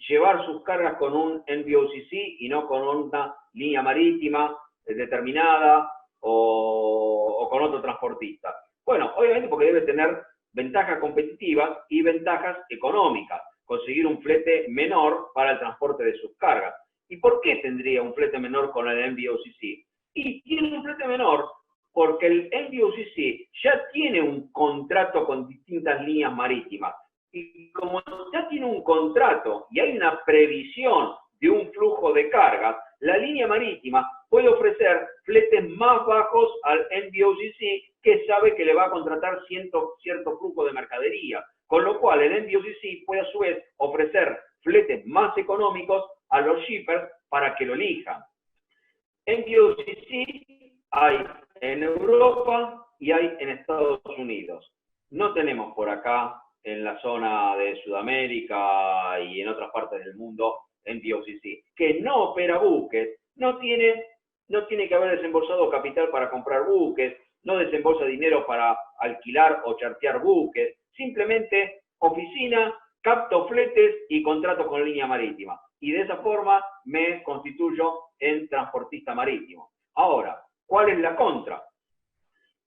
llevar sus cargas con un NVOCC y no con una línea marítima determinada o con otro transportista? Bueno, obviamente porque debe tener ventajas competitivas y ventajas económicas, conseguir un flete menor para el transporte de sus cargas. ¿Y por qué tendría un flete menor con el NVOCC? Y tiene un flete menor porque el NVOCC ya tiene un contrato con distintas líneas marítimas. Y como ya tiene un contrato y hay una previsión de un flujo de cargas, la línea marítima puede ofrecer fletes más bajos al NVOCC que sabe que le va a contratar cierto flujo de mercadería. Con lo cual el NVOCC puede a su vez ofrecer fletes más económicos a los shippers para que lo elijan. NVOCC hay en Europa y hay en Estados Unidos. No tenemos por acá, en la zona de Sudamérica y en otras partes del mundo, NVOCC, que no opera buques, no tiene que haber desembolsado capital para comprar buques, no desembolsa dinero para alquilar o chartear buques, simplemente oficina, capto fletes y contrato con línea marítima. Y de esa forma me constituyo en transportista marítimo. Ahora, ¿cuál es la contra?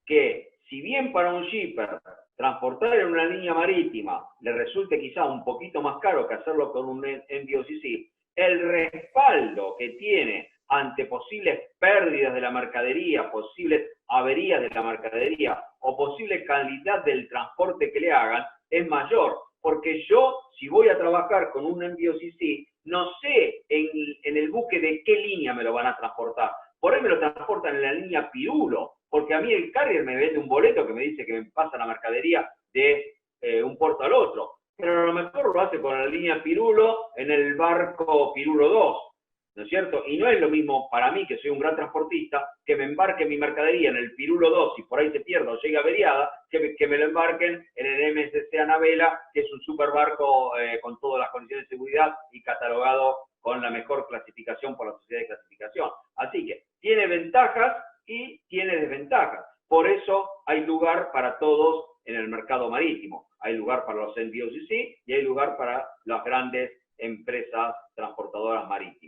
Que si bien para un shipper transportar en una línea marítima le resulte quizá un poquito más caro que hacerlo con un NVOCC, el respaldo que tiene ante posibles pérdidas de la mercadería, posibles averías de la mercadería o posible calidad del transporte que le hagan es mayor. Porque yo, si voy a trabajar con un NVOCC, no sé en el buque de qué línea me lo van a transportar. Por ahí me lo transportan en la línea Pirulo, porque a mí el carrier me vende un boleto que me dice que me pasa la mercadería de un puerto al otro. Pero a lo mejor lo hace con la línea Pirulo en el barco Pirulo 2. ¿no es cierto? Y no es lo mismo para mí, que soy un gran transportista, que me embarque mi mercadería en el Pirulo 2 y por ahí se pierda o llegue averiada, que me lo embarquen en el MSC Anabela, que es un super barco con todas las condiciones de seguridad y catalogado con la mejor clasificación por la Sociedad de Clasificación. Así que tiene ventajas y tiene desventajas. Por eso hay lugar para todos en el mercado marítimo. Hay lugar para los NVOCC y hay lugar para las grandes empresas transportadoras marítimas.